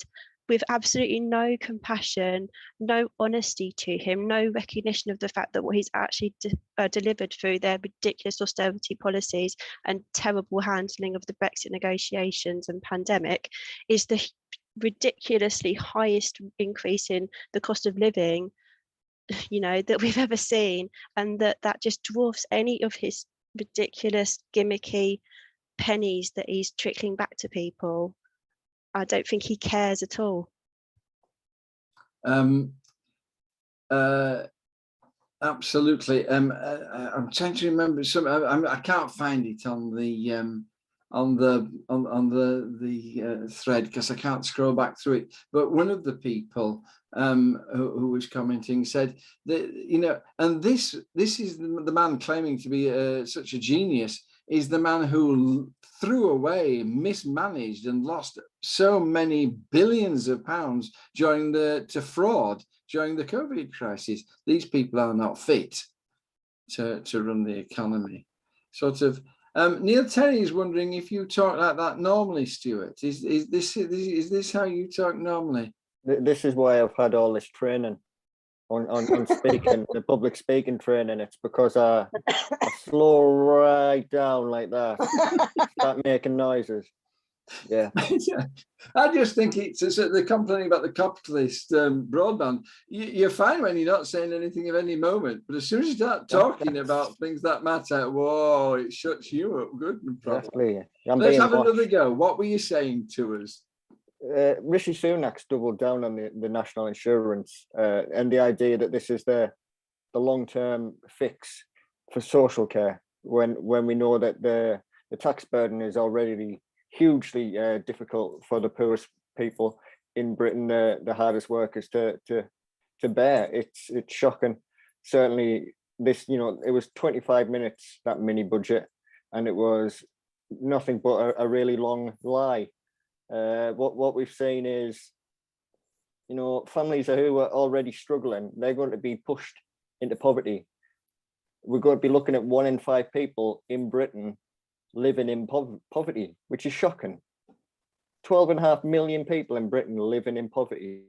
with absolutely no compassion, no honesty to him, no recognition of the fact that what he's actually delivered through their ridiculous austerity policies and terrible handling of the Brexit negotiations and pandemic is the ridiculously highest increase in the cost of living that we've ever seen, and that just dwarfs any of his ridiculous gimmicky pennies that he's trickling back to people. I don't think he cares at all. Absolutely. I'm trying to remember some. I can't find it on the thread because I can't scroll back through it. But one of the people who was commenting said that and this is the man claiming to be such a genius is the man who threw away, mismanaged, and lost so many billions of pounds to fraud during the COVID crisis. These people are not fit to run the economy. Sort of. Neil Terry is wondering if you talk like that normally, Stuart. Is this how you talk normally? This is why I've had all this training on speaking, the public speaking training. It's because I slow right down like that, start making noises. Yeah. I just think it's the complaining about the capitalist broadband. You're fine when you're not saying anything of any moment, but as soon as you start talking about things that matter, whoa, it shuts you up good and properly. Exactly. Let's have another go. What were you saying to us? Rishi Sunak's doubled down on the national insurance and the idea that this is the long-term fix for social care when we know that the tax burden is already hugely difficult for the poorest people in Britain, the hardest workers to bear. It's shocking. Certainly this, it was 25 minutes, that mini budget, and it was nothing but a really long lie. What we've seen is, families who are already struggling, they're going to be pushed into poverty. We're going to be looking at 1 in 5 people in Britain living in poverty, which is shocking. 12.5 million people in Britain living in poverty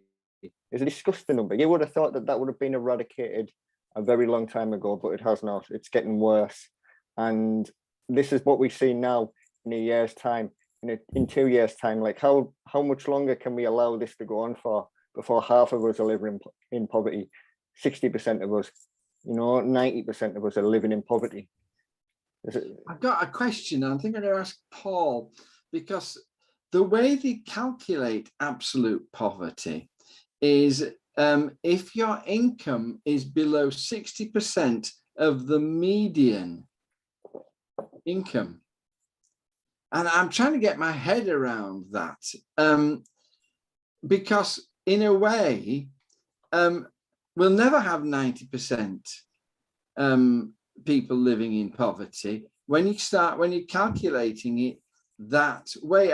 is a disgusting number. You would have thought that would have been eradicated a very long time ago, but it has not. It's getting worse. And this is what we see now in a year's time, in 2 years' time. Like how much longer can we allow this to go on for before half of us are living in poverty? 60% of us, 90% of us are living in poverty. I've got a question. I think I'm going to ask Paul, because the way they calculate absolute poverty is if your income is below 60% of the median income. And I'm trying to get my head around that because in a way, we'll never have 90% people living in poverty. When you're calculating it that way,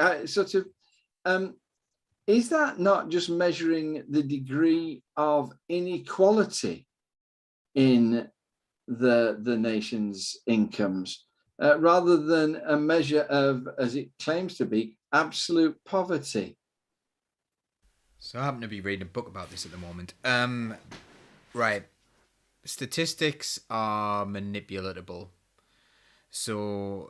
is that not just measuring the degree of inequality in the nation's incomes rather than a measure of, as it claims to be, absolute poverty? So I happen to be reading a book about this at the moment. Right. Statistics are manipulatable. So,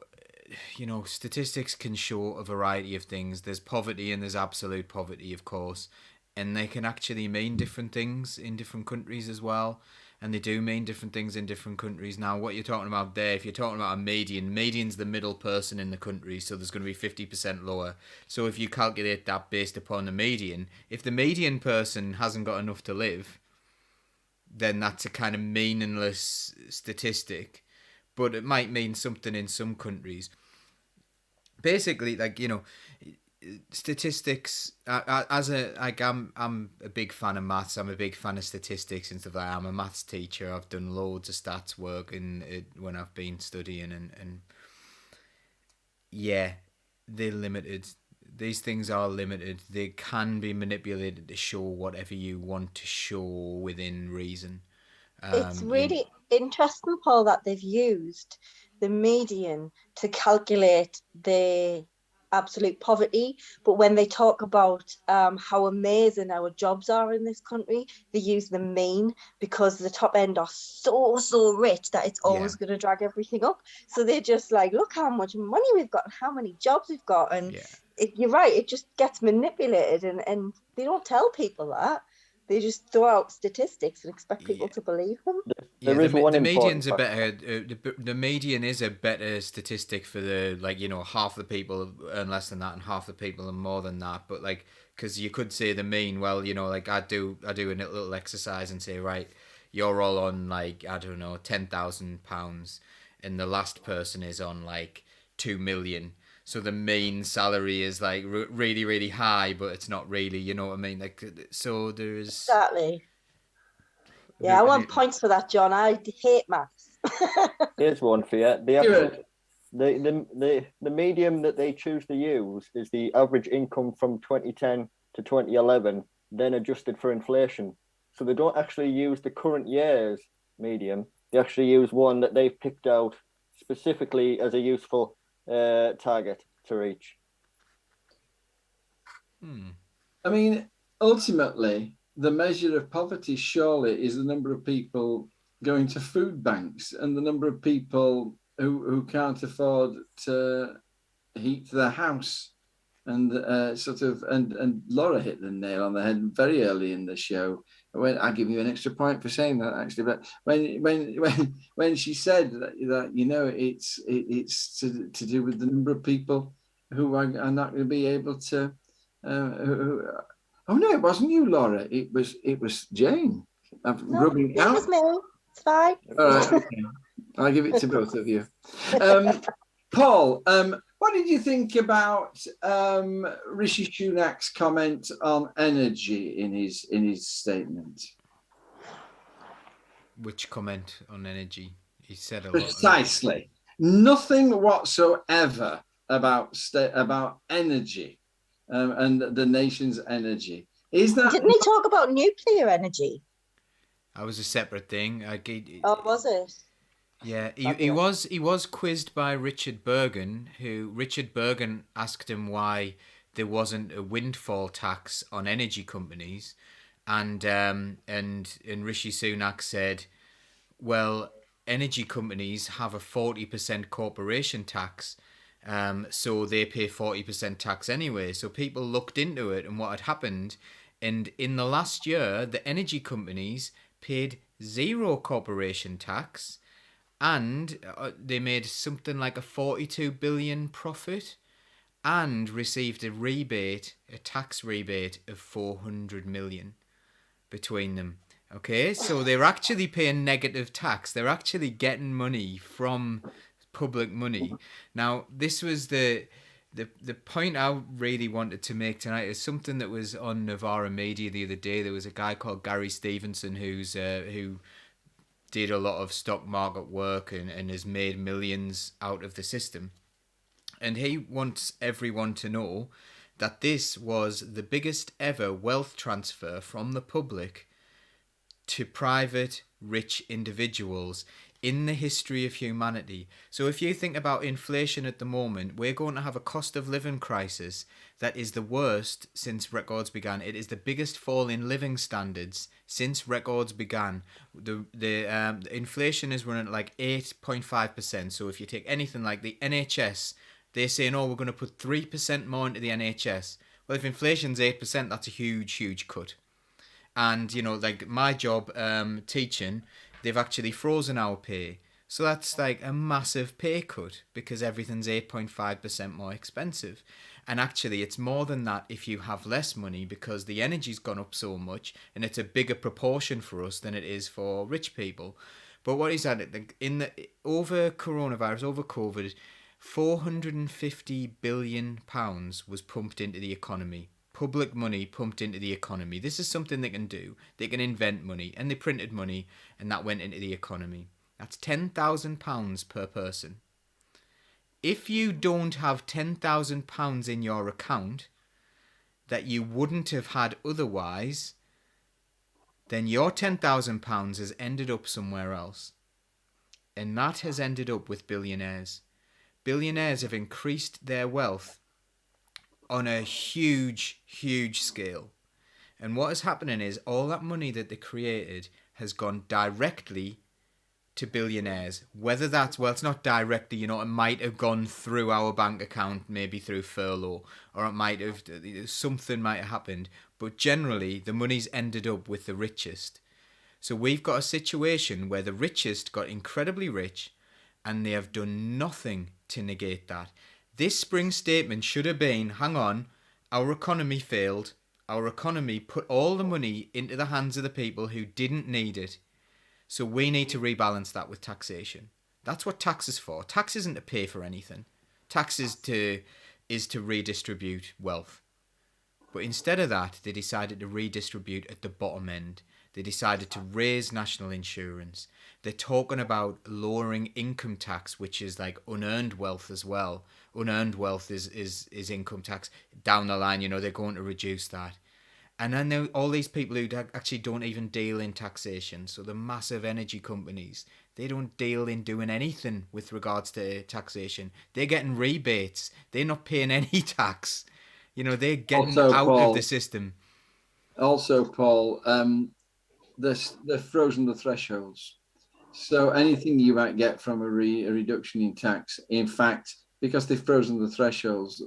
statistics can show a variety of things. There's poverty and there's absolute poverty, of course. And they can actually mean different things in different countries as well. And they do mean different things in different countries. Now, what you're talking about there, if you're talking about a median's the middle person in the country, so there's going to be 50% lower. So if you calculate that based upon the median, if the median person hasn't got enough to live, then that's a kind of meaningless statistic, but it might mean something in some countries. Basically, statistics. I'm a big fan of maths. I'm a big fan of statistics and stuff like that. I'm a maths teacher. I've done loads of stats work when I've been studying, and yeah, they're limited. These things are limited. They can be manipulated to show whatever you want to show within reason. It's really interesting, Paul, that they've used the median to calculate the absolute poverty, but when they talk about how amazing our jobs are in this country, they use the mean because the top end are so rich that it's always going to drag everything up. So they're just like, look how much money we've got and how many jobs we've got, and you're right, it just gets manipulated, and they don't tell people that. They just throw out statistics and expect people to believe them. Yeah, There is one the important median's a factor. better the median is a better statistic for the, like, you know, half the people earn less than that and half the people earn more than that. But like, because you could say the mean, well, you know, like I do a little exercise and say, right, you're all on, like, I don't know, £10,000, and the last person is on like 2 million. So the mean salary is like really really high, but it's not really, you know what I mean? Like, so there's Exactly. Yeah, I want points for that, John. I hate maths. Here's one for you. The Do actual, it. the medium that they choose to use is the average income from 2010 to 2011, then adjusted for inflation. So they don't actually use the current year's medium. They actually use one that they've picked out specifically as a useful target to reach. I mean, ultimately, the measure of poverty surely is the number of people going to food banks and the number of people who can't afford to heat their house. And and Laura hit the nail on the head very early in the show. I give you an extra point for saying that, actually. But when she said that you know, it's to do with the number of people who are not going to be able to. Oh no, it wasn't you, Laura. It was Jane. I'm rubbing it It out. was me. It's fine. All right, okay. I'll give it to both of you. Paul, what did you think about Rishi Sunak's comment on energy in his statement? Which comment on energy? He said a lot. Precisely. Nothing whatsoever about energy and the nation's energy. Is that? Didn't he talk about nuclear energy? That was a separate thing. Oh, was it? Yeah, he was quizzed by Richard Bergen, who Richard Bergen asked him why there wasn't a windfall tax on energy companies, and Rishi Sunak said, well, energy companies have a 40% corporation tax, so they pay 40% tax anyway. So people looked into it and what had happened, and in the last year, the energy companies paid zero corporation tax, and they made something like a 42 billion profit, and received a tax rebate of 400 million between them. Okay, so they're actually paying negative tax. They're actually getting money from public money. Now, this was the point I really wanted to make tonight is something that was on Novara Media the other day. There was a guy called Gary Stevenson who did a lot of stock market work and has made millions out of the system. And he wants everyone to know that this was the biggest ever wealth transfer from the public to private rich individuals in the history of humanity. So if you think about inflation at the moment, we're going to have a cost of living crisis that is the worst since records began. It is the biggest fall in living standards since records began. The inflation is running at like 8.5%. So if you take anything like the NHS, they're saying, oh, we're going to put 3% more into the NHS. Well, if inflation's 8%, that's a huge, huge cut. And, you know, like my job teaching, they've actually frozen our pay. So that's like a massive pay cut because everything's 8.5% more expensive. And actually, it's more than that if you have less money because the energy's gone up so much and it's a bigger proportion for us than it is for rich people. But what is that? Over coronavirus, over COVID, £450 billion was pumped into the economy. Public money pumped into the economy. This is something they can do. They can invent money, and they printed money, and that went into the economy. That's £10,000 per person. If you don't have £10,000 in your account that you wouldn't have had otherwise, then your £10,000 has ended up somewhere else. And that has ended up with billionaires. Billionaires have increased their wealth on a huge, huge scale. And what is happening is all that money that they created has gone directly to billionaires, whether that's, well, it's not directly, you know, it might have gone through our bank account, maybe through furlough, or it might have, something might have happened, but generally the money's ended up with the richest. So we've got a situation where the richest got incredibly rich and they have done nothing to negate that. This spring statement should have been, hang on, our economy failed. Our economy put all the money into the hands of the people who didn't need it. So we need to rebalance that with taxation. That's what tax is for. Tax isn't to pay for anything. Tax is to redistribute wealth. But instead of that, they decided to redistribute at the bottom end. They decided to raise national insurance. They're talking about lowering income tax, which is like unearned wealth as well. Unearned wealth is income tax. Down the line, you know, they're going to reduce that. And then there all these people who actually don't even deal in taxation. So the massive energy companies, they don't deal in doing anything with regards to taxation. They're getting rebates. They're not paying any tax. You know, they're getting Also, out Paul, of the system. Also, Paul, they've frozen the thresholds. So anything you might get from a reduction in tax, in fact, because they've frozen the thresholds,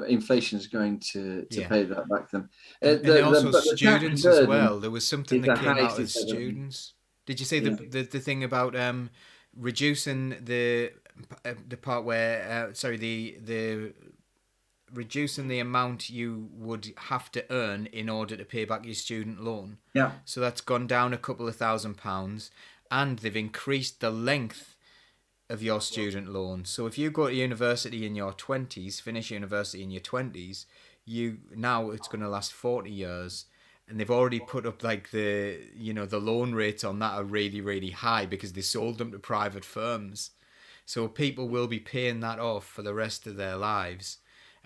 inflation is going to pay that back to them. And also students as well. There was something that came out of students. Did you say the thing about reducing the part where the reducing the amount you would have to earn in order to pay back your student loan? Yeah. So that's gone down a couple of £1,000s, and they've increased the length of your student loan. So if you go to university in your 20s, finish university in your 20s, now it's going to last 40 years. And they've already put up like the loan rates on that are really, really high because they sold them to private firms. So people will be paying that off for the rest of their lives.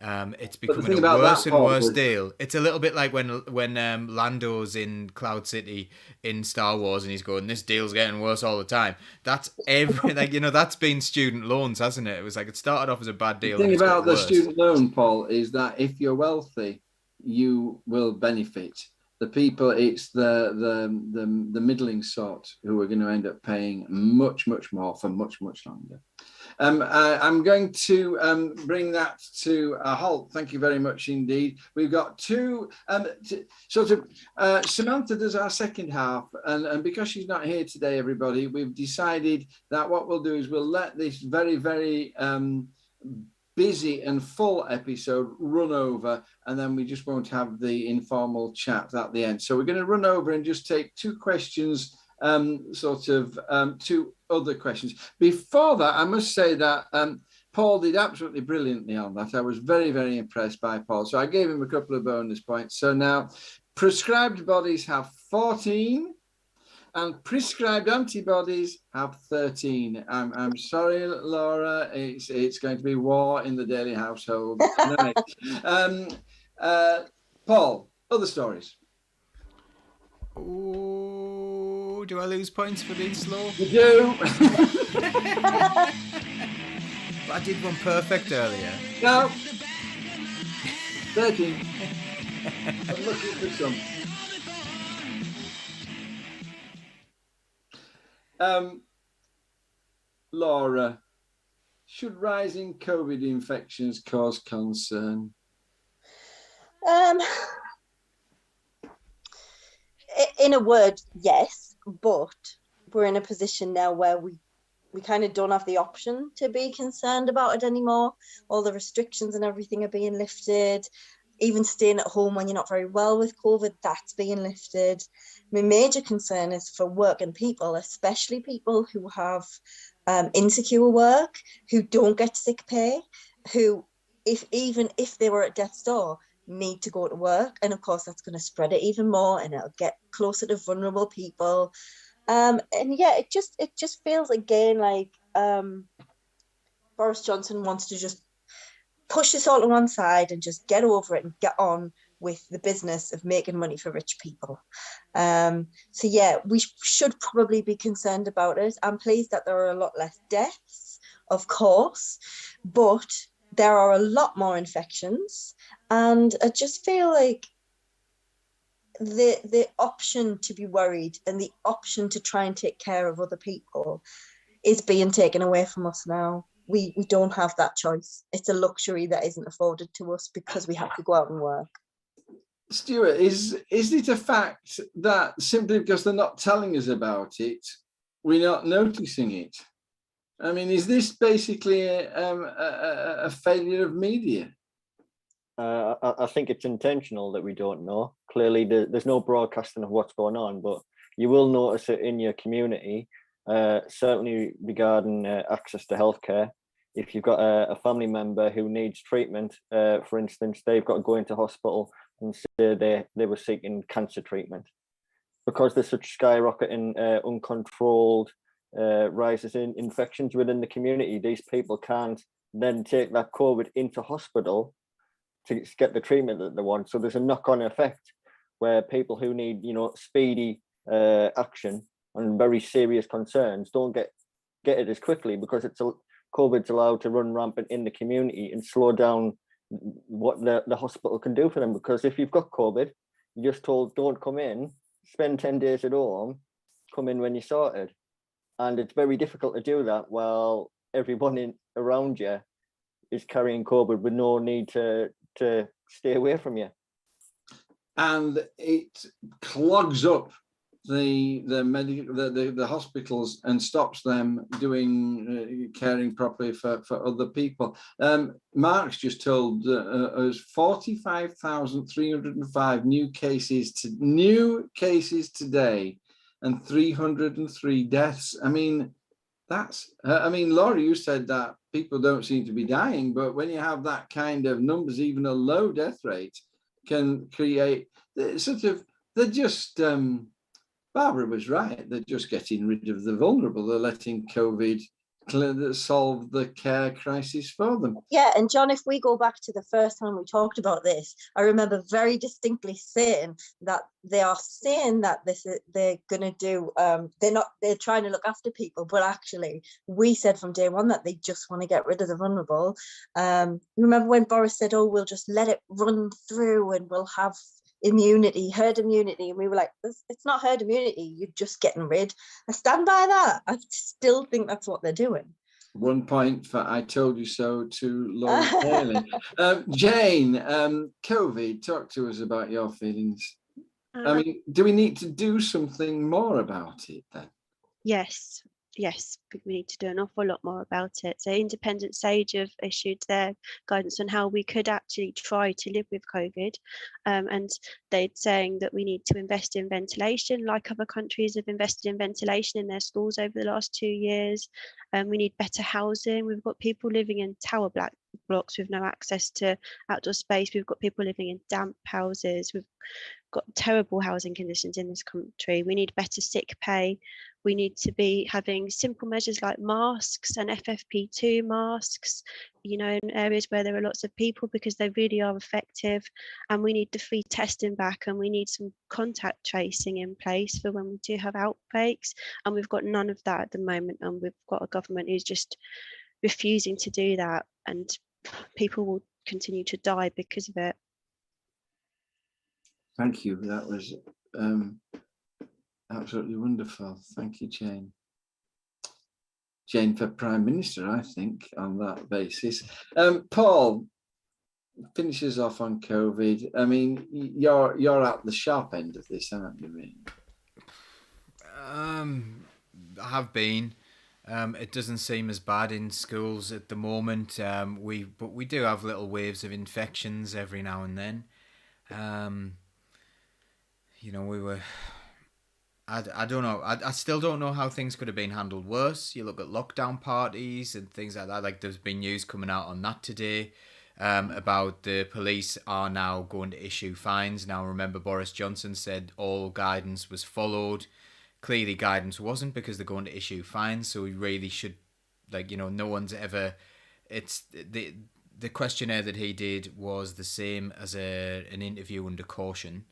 It's becoming a worse and worse deal. It's a little bit like when Lando's in Cloud City in Star Wars and he's going, this deal's getting worse all the time. That's that's been student loans, hasn't it? It was like it started off as a bad deal. The thing about the student loan, Paul, is that if you're wealthy, you will benefit. The people, it's the middling sort who are going to end up paying much, much more for much, much longer. I'm going to bring that to a halt. Thank you very much indeed. We've got two Samantha does our second half, and because she's not here today, everybody, we've decided that what we'll do is we'll let this very, very busy and full episode run over, and then we just won't have the informal chat at the end. So we're going to run over and just take two questions, two other questions. Before that, I must say that Paul did absolutely brilliantly on that. I was very, very impressed by Paul. So I gave him a couple of bonus points. So now prescribed bodies have 14 and prescribed antibodies have 13. I'm sorry, Laura, it's going to be war in the Daily household tonight. Paul, other stories. Oh, do I lose points for being slow? You do. But I did one perfect earlier. No. 13. I'm looking for some. Laura, should rising COVID infections cause concern? In a word, yes, but we're in a position now where we kind of don't have the option to be concerned about it anymore. All the restrictions and everything are being lifted. Even staying at home when you're not very well with COVID, that's being lifted. My major concern is for working people, especially people who have insecure work, who don't get sick pay, who, even if they were at death's door, need to go to work. And of course, that's going to spread it even more, and it'll get closer to vulnerable people. And yeah, it just feels again like Boris Johnson wants to just push this all to one side and just get over it and get on with the business of making money for rich people. So yeah, we should probably be concerned about it. I'm pleased that there are a lot less deaths, of course, but there are a lot more infections. And I just feel like the option to be worried and the option to try and take care of other people is being taken away from us now. We don't have that choice. It's a luxury that isn't afforded to us because we have to go out and work. Stuart, is it a fact that simply because they're not telling us about it, we're not noticing it? I mean, is this basically a failure of media? I think it's intentional that we don't know. Clearly, there's no broadcasting of what's going on, but you will notice it in your community, certainly regarding access to healthcare. If you've got a family member who needs treatment, for instance, they've got to go into hospital and say they were seeking cancer treatment. Because there's such skyrocketing, uncontrolled rises in infections within the community, these people can't then take that COVID into hospital to get the treatment that they want. So there's a knock-on effect where people who need, speedy action and very serious concerns don't get it as quickly because COVID's allowed to run rampant in the community and slow down what the hospital can do for them. Because if you've got COVID, you're just told don't come in, spend 10 days at home, come in when you sorted. And it's very difficult to do that while everyone around you is carrying COVID with no need to stay away from you. And it clogs up the hospitals and stops them doing caring properly for other people. Mark's just told us 45,305 new cases today and 303 deaths. I mean, Laura, you said that people don't seem to be dying, but when you have that kind of numbers, even a low death rate can create they're just, Barbara was right, they're just getting rid of the vulnerable. They're letting COVID solve the care crisis for them. Yeah, and John, if we go back to the first time we talked about this, I remember very distinctly saying that they are saying that they're going to do, they're trying to look after people, but actually we said from day one that they just want to get rid of the vulnerable. Remember when Boris said, oh, we'll just let it run through and we'll have herd immunity, and we were like, it's not herd immunity, you're just getting rid. I stand by that. I still think that's what they're doing. 1 point for I told you so to Laura Palin. Jane, COVID, talk to us about your feelings. I mean, do we need to do something more about it then? Yes, we need to do an awful lot more about it. So Independent Sage have issued their guidance on how we could actually try to live with COVID, and they're saying that we need to invest in ventilation like other countries have invested in ventilation in their schools over the last 2 years. We need better housing. We've got people living in tower blocks with no access to outdoor space. We've got people living in damp houses. We've got terrible housing conditions in this country. We need better sick pay. We need to be having simple measures like masks and FFP2 masks, in areas where there are lots of people, because they really are effective. And we need the free testing back, and we need some contact tracing in place for when we do have outbreaks. And we've got none of that at the moment. And we've got a government who's just refusing to do that. And people will continue to die because of it. Thank you. That was absolutely wonderful. Thank you, Jane. Jane for Prime Minister, I think, on that basis. Paul finishes off on COVID. I mean, you're at the sharp end of this, aren't you, really? I have been. It doesn't seem as bad in schools at the moment. But we do have little waves of infections every now and then. I don't know. I still don't know how things could have been handled worse. You look at lockdown parties and things like that. Like, there's been news coming out on that today about the police are now going to issue fines. Now, remember, Boris Johnson said all guidance was followed. Clearly, guidance wasn't, because they're going to issue fines. So we really should, no one's ever. It's the questionnaire that he did was the same as an interview under caution.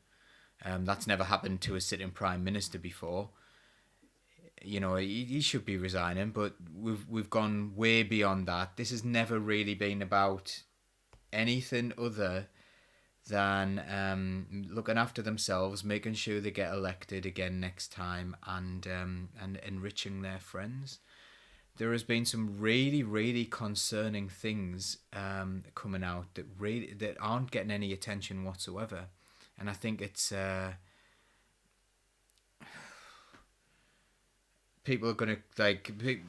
That's never happened to a sitting Prime Minister before. He should be resigning, but we've gone way beyond that. This has never really been about anything other than looking after themselves, making sure they get elected again next time, and enriching their friends. there has been some really, really concerning things coming out that aren't getting any attention whatsoever, and I think it's people are gonna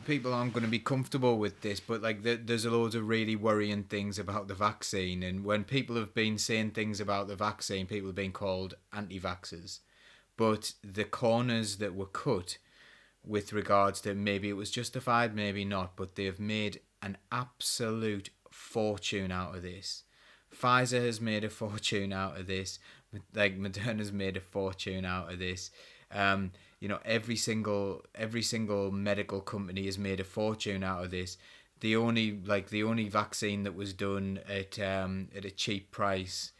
people aren't gonna be comfortable with this, but like there's a loads of really worrying things about the vaccine, and when people have been saying things about the vaccine, people have been called anti-vaxxers, but the corners that were cut with regards to maybe it was justified, maybe not, but they've made an absolute fortune out of this. Pfizer has made a fortune out of this. Like Moderna's made a fortune out of this. Every single medical company has made a fortune out of this. The only vaccine that was done at a cheap price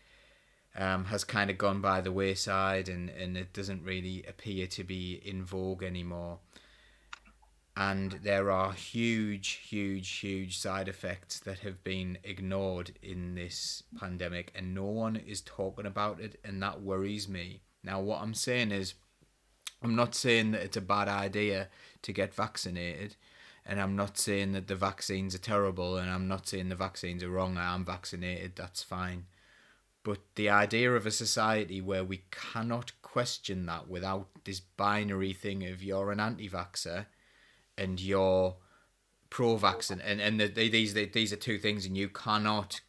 has kind of gone by the wayside, and it doesn't really appear to be in vogue anymore. And there are huge side effects that have been ignored in this pandemic, and no one is talking about it, and that worries me. Now, what I'm saying is, I'm not saying that it's a bad idea to get vaccinated, and I'm not saying that the vaccines are terrible, and I'm not saying the vaccines are wrong. I am vaccinated, that's fine. But the idea of a society where we cannot question that without this binary thing of you're an anti-vaxxer and you're pro-vaccine, and these are two things, and you cannot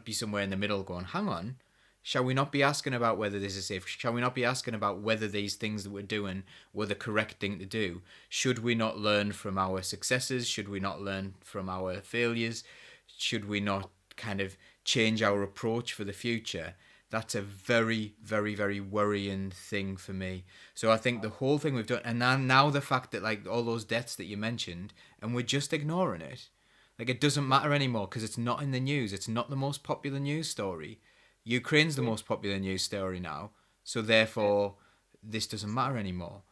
be somewhere in the middle going, hang on, shall we not be asking about whether this is safe? Shall we not be asking about whether these things that we're doing were the correct thing to do? Should we not learn from our successes? Should we not learn from our failures? Should we not kind of change our approach for the future? That's a very, very, very worrying thing for me. So I think the whole thing we've done, and now the fact that like all those deaths that you mentioned, and we're just ignoring it. Like it doesn't matter anymore because it's not in the news. It's not the most popular news story. Ukraine's the most popular news story now. So therefore, this doesn't matter anymore.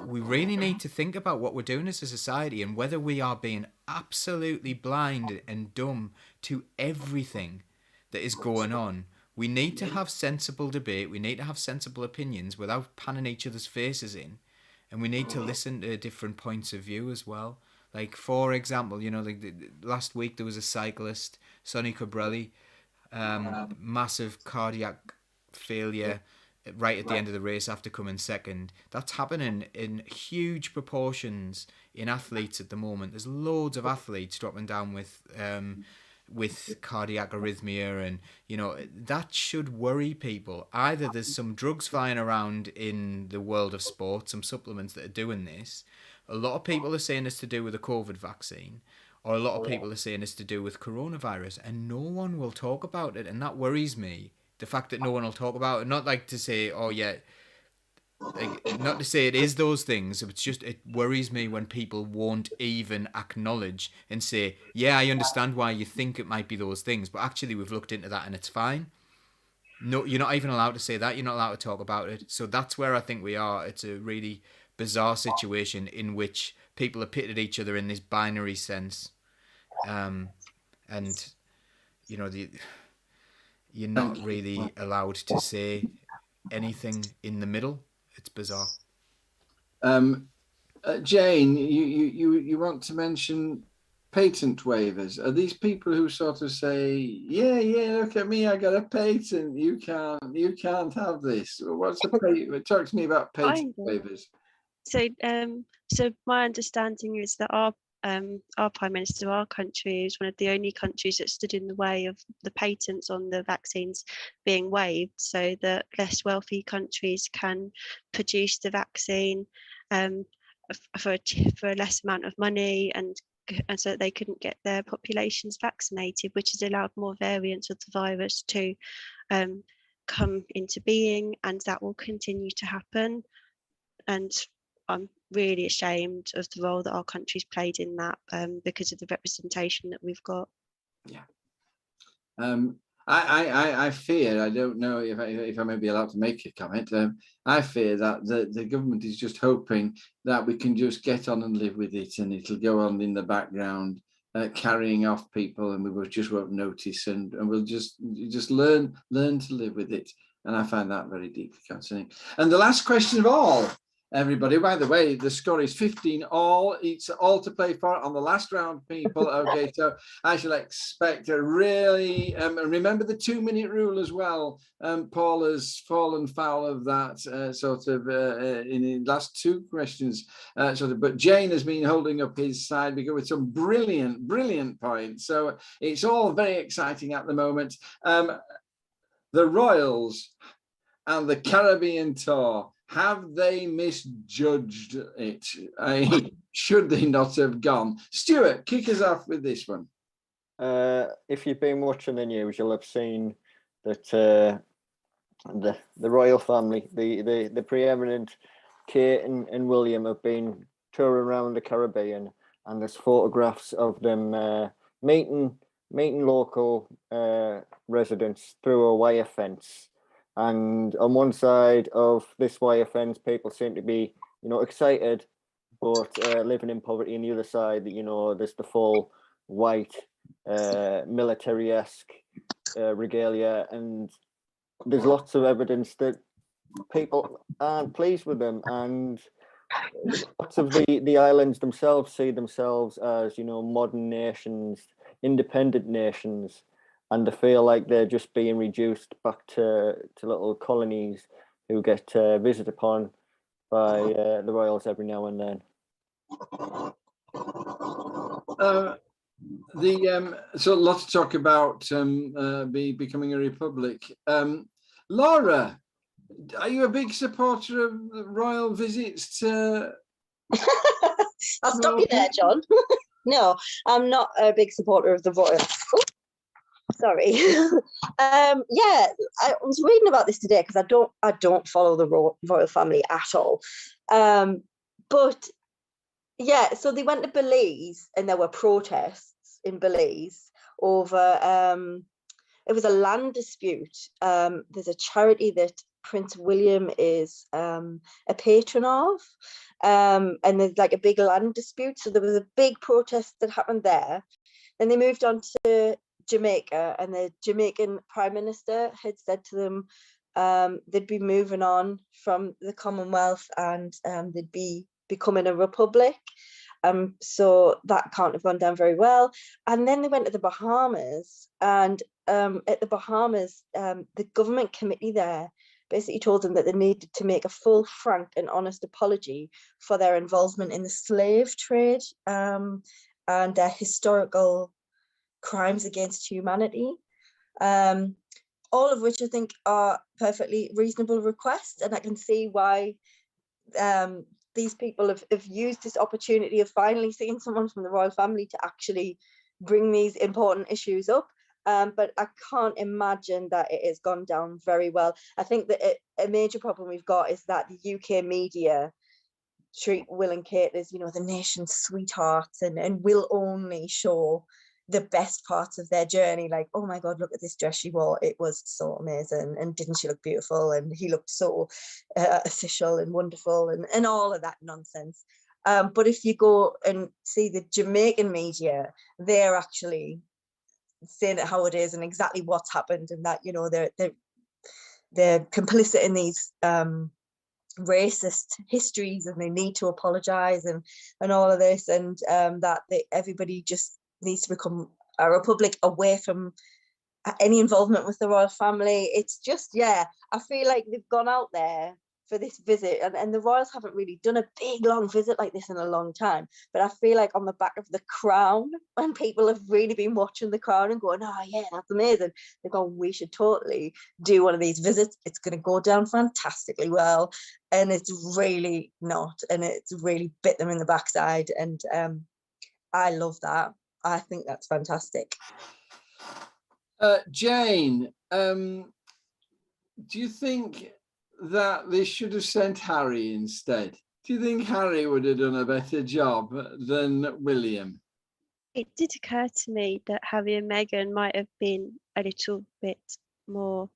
We really need to think about what we're doing as a society and whether we are being absolutely blind and dumb to everything that is going on. We need to have sensible debate. We need to have sensible opinions without panning each other's faces in. And we need to listen to different points of view as well. Like, for example, last week there was a cyclist, Sonny Cabrelli, massive cardiac failure right at the end of the race after coming second. That's happening in huge proportions in athletes at the moment. There's loads of athletes dropping down with cardiac arrhythmia, and that should worry people. Either there's some drugs flying around in the world of sport, some supplements that are doing this. A lot of people are saying it's to do with the COVID vaccine, or a lot of people are saying it's to do with coronavirus, and no one will talk about it, and that worries me. The fact that no one will talk about it, not like to say, oh yeah, like, not to say it is those things. It's just, it worries me when people won't even acknowledge and say, yeah, I understand why you think it might be those things, but actually we've looked into that and it's fine. No, you're not even allowed to say that. You're not allowed to talk about it. So that's where I think we are. It's a really bizarre situation in which people are pitted at each other in this binary sense. And, you're not really allowed to say anything in the middle. It's bizarre. Jane, you want to mention patent waivers? Are these people who sort of say, yeah, look at me, I got a patent, you can't have this? What's a patent? Talk to me about patent waivers. So my understanding is that our Prime Minister, our country, is one of the only countries that stood in the way of the patents on the vaccines being waived, so that less wealthy countries can produce the vaccine for a less amount of money, and so that they couldn't get their populations vaccinated, which has allowed more variants of the virus to come into being, and that will continue to happen. And I'm really ashamed of the role that our country's played in that, because of the representation that we've got. Yeah. I fear, I don't know if I may be allowed to make a comment, I fear that the government is just hoping that we can just get on and live with it, and it'll go on in the background, carrying off people, and we just won't notice, and we'll just learn to live with it. And I find that very deeply concerning. And the last question of all, everybody. By the way, the score is 15-all. It's all to play for on the last round, people. Okay, so I shall expect a really, remember the 2-minute rule as well. Paul has fallen foul of that in the last 2 questions. But Jane has been holding up his side because with some brilliant points. So it's all very exciting at the moment. The Royals and the Caribbean tour, have they misjudged it? Should they not have gone? Stuart, kick us off with this one. If you've been watching the news, you'll have seen that the royal family, the preeminent Kate and William, have been touring around the Caribbean, and there's photographs of them meeting local residents through a wire fence. And on one side of this wire fence, people seem to be, excited, but living in poverty. And the other side, there's the full white military-esque regalia, and there's lots of evidence that people aren't pleased with them, and lots of the islands themselves see themselves as modern nations, independent nations, and they feel like they're just being reduced back to little colonies who get visited upon by the royals every now and then. So lots to talk about becoming a republic. Laura, are you a big supporter of royal visits to? I'll stop you there, John. No, I'm not a big supporter of the royal. Sorry. I was reading about this today because I don't follow the royal family at all. But yeah, so they went to Belize, and there were protests in Belize over it was a land dispute. There's a charity that Prince William is a patron of, and there's like a big land dispute. So there was a big protest that happened there. Then they moved on to Jamaica, and the Jamaican Prime Minister had said to them they'd be moving on from the Commonwealth, and they'd be becoming a republic. So that can't have gone down very well. And then they went to the Bahamas, and at the Bahamas, the government committee there basically told them that they needed to make a full, frank and honest apology for their involvement in the slave trade and their historical crimes against humanity, all of which I think are perfectly reasonable requests. And I can see why these people have used this opportunity of finally seeing someone from the royal family to actually bring these important issues up. But I can't imagine that it has gone down very well. I think that a major problem we've got is that the UK media treat Will and Kate as, the nation's sweethearts, and will only show the best parts of their journey, like, oh my god, look at this dress she wore, it was so amazing, and didn't she look beautiful, and he looked so official and wonderful, and all of that nonsense. But if you go and see the Jamaican media, they're actually saying it how it is and exactly what's happened, and that they're complicit in these racist histories, and they need to apologize and all of this, and that everybody just needs to become a republic away from any involvement with the royal family. It's just, I feel like they've gone out there for this visit, and the royals haven't really done a big long visit like this in a long time, but I feel like on the back of the Crown, when people have really been watching the Crown and going, oh yeah, that's amazing, they've gone, we should totally do one of these visits, it's going to go down fantastically well. And it's really not, and it's really bit them in the backside, and I love that. I think that's fantastic. Jane, do you think that they should have sent Harry instead? Do you think Harry would have done a better job than William? It did occur to me that Harry and Meghan might have been a little bit more,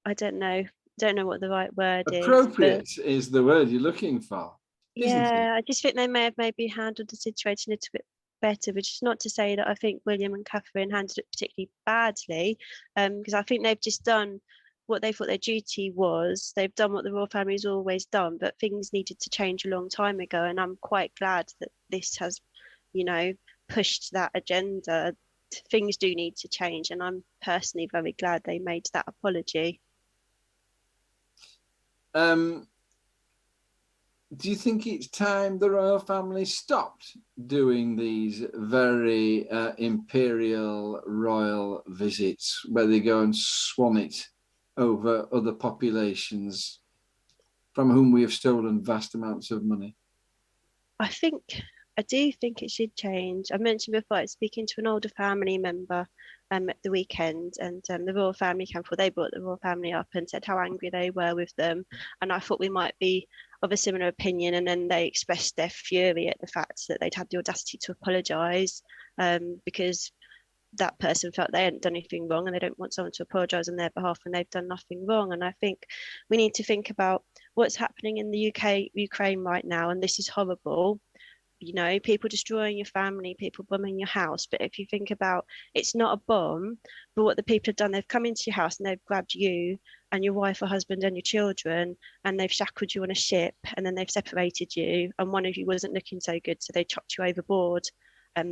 I don't know what the right word is. Appropriate is the word you're looking for. Yeah, I just think they may have maybe handled the situation a little bit better, which is not to say that I think William and Catherine handled it particularly badly, because I think they've just done what they thought their duty was. They've done what the royal family's always done, but things needed to change a long time ago. And I'm quite glad that this has, pushed that agenda. Things do need to change, and I'm personally very glad they made that apology. Do you think it's time the royal family stopped doing these very imperial royal visits where they go and swan it over other populations from whom we have stolen vast amounts of money? I do think it should change. I mentioned before, I was speaking to an older family member at the weekend, and the royal family came forward. They brought the royal family up and said how angry they were with them. And I thought we might be of a similar opinion. And then they expressed their fury at the fact that they'd had the audacity to apologise, because that person felt they hadn't done anything wrong, and they don't want someone to apologise on their behalf when they've done nothing wrong. And I think we need to think about what's happening in the Ukraine right now, and this is horrible. People destroying your family, people bombing your house. But if you think about, it's not a bomb, but what the people have done, they've come into your house and they've grabbed you and your wife or husband and your children, and they've shackled you on a ship, and then they've separated you, and one of you wasn't looking so good, so they chucked you overboard, at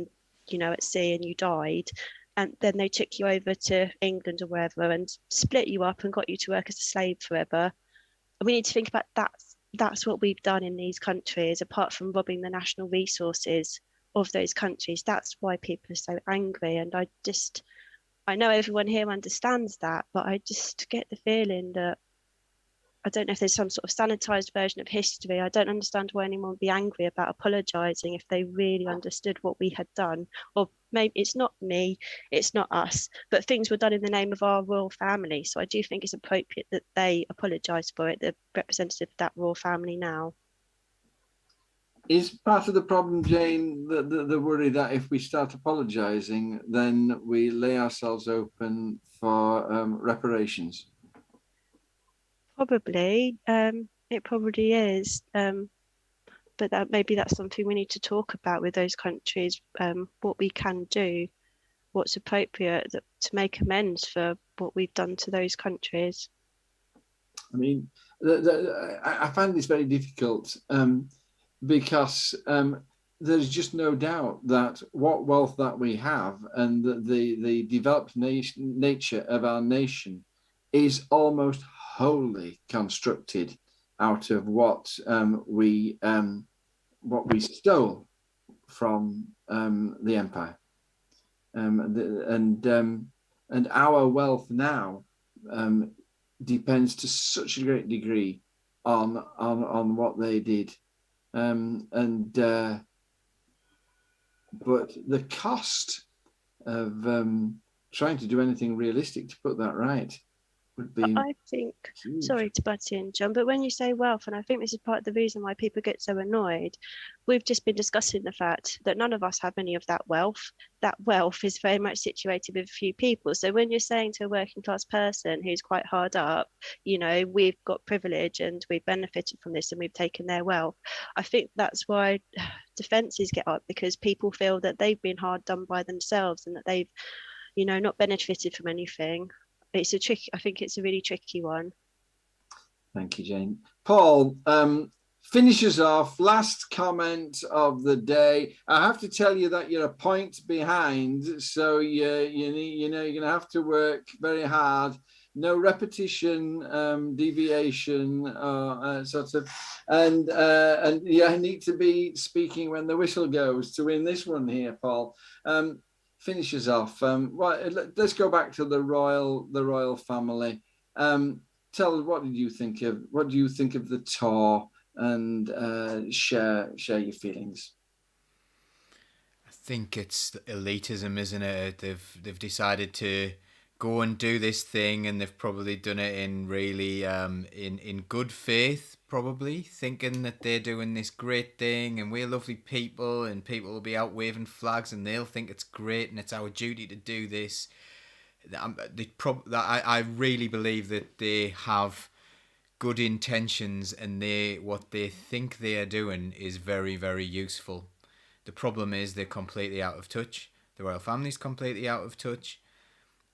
sea, and you died. And then they took you over to England or wherever and split you up and got you to work as a slave forever. And we need to think about that. That's what we've done in these countries, apart from robbing the national resources of those countries. That's why people are so angry. And I know everyone here understands that, but I just get the feeling that I don't know if there's some sort of sanitized version of history. I don't understand why anyone would be angry about apologizing if they really understood what we had done. Or maybe it's not me, it's not us, but things were done in the name of our royal family. So I do think it's appropriate that they apologise for it, the representative of that royal family now. Is part of the problem, Jane, the worry that if we start apologising, then we lay ourselves open for reparations? Probably. It probably is. But maybe that's something we need to talk about with those countries, what we can do, what's appropriate to make amends for what we've done to those countries. I mean, I find this very difficult because there's just no doubt that what wealth that we have and the developed nature of our nation is almost wholly constructed out of what we stole from the empire, and our wealth now depends to such a great degree on what they did, but the cost of trying to do anything realistic to put that right would be I think, huge. sorry to butt in, John, but when you say wealth, and I think this is part of the reason why people get so annoyed, we've just been discussing the fact that none of us have any of that wealth. That wealth is very much situated with a few people. So when you're saying to a working class person who's quite hard up, we've got privilege and we've benefited from this and we've taken their wealth, I think that's why defences get up, because people feel that they've been hard done by themselves and that they've, not benefited from anything. I think it's a really tricky one. Thank you, Jane. Paul, finishes off, last comment of the day. I have to tell you that you're a point behind, so you're going to have to work very hard. No repetition, deviation, and I need to be speaking when the whistle goes to win this one here, Paul. Finishes off. Let's go back to the royal family. Tell us, what do you think of the tour, and share your feelings. I think it's elitism, isn't it? They've decided to go and do this thing, and they've probably done it in really in good faith, probably thinking that they're doing this great thing and we're lovely people and people will be out waving flags and they'll think it's great and it's our duty to do this. I really believe that they have good intentions, and what they think they are doing is very, very useful. The problem is they're completely out of touch. The royal family's completely out of touch.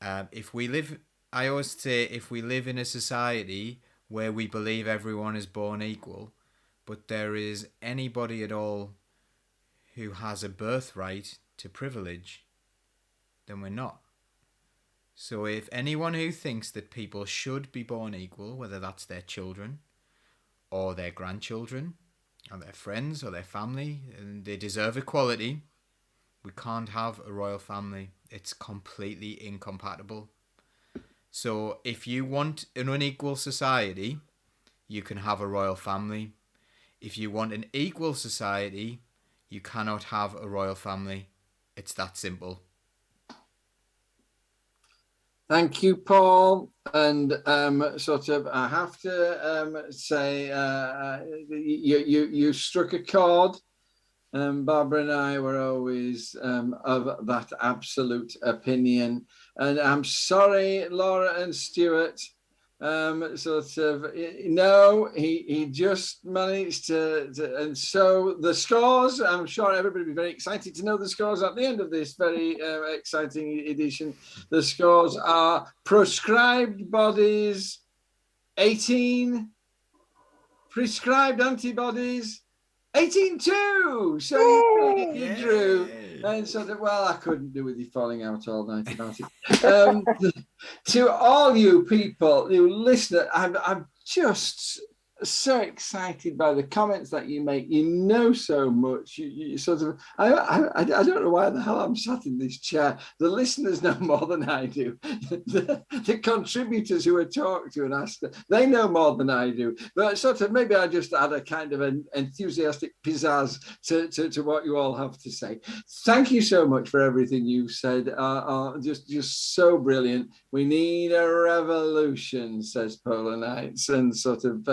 If we live I always say if we live in a society where we believe everyone is born equal, but there is anybody at all who has a birthright to privilege, then we're not. So if anyone who thinks that people should be born equal, whether that's their children or their grandchildren or their friends or their family, and they deserve equality, we can't have a royal family. It's completely incompatible. So if you want an unequal society, you can have a royal family. If you want an equal society, you cannot have a royal family. It's that simple. Thank you, Paul. And I have to say, you struck a chord. Barbara and I were always of that absolute opinion. And I'm sorry, Laura and Stuart. No, he just managed to, and so the scores, I'm sure everybody will be very excited to know the scores at the end of this very exciting edition. The scores are proscribed bodies 18, prescribed antibodies 18-2. So you drew. And so that, well, I couldn't do with you falling out all night about it. To all you people who listen, I'm just so excited by the comments that you make. You know so much. You sort of, I don't know why the hell I'm sat in this chair. The listeners know more than I do. The contributors who are talked to and asked, they know more than I do. But sort of maybe I just add a kind of an enthusiastic pizzazz to what you all have to say. Thank you so much for everything you've said. Just so brilliant. We need a revolution, says Polar Knights, and sort of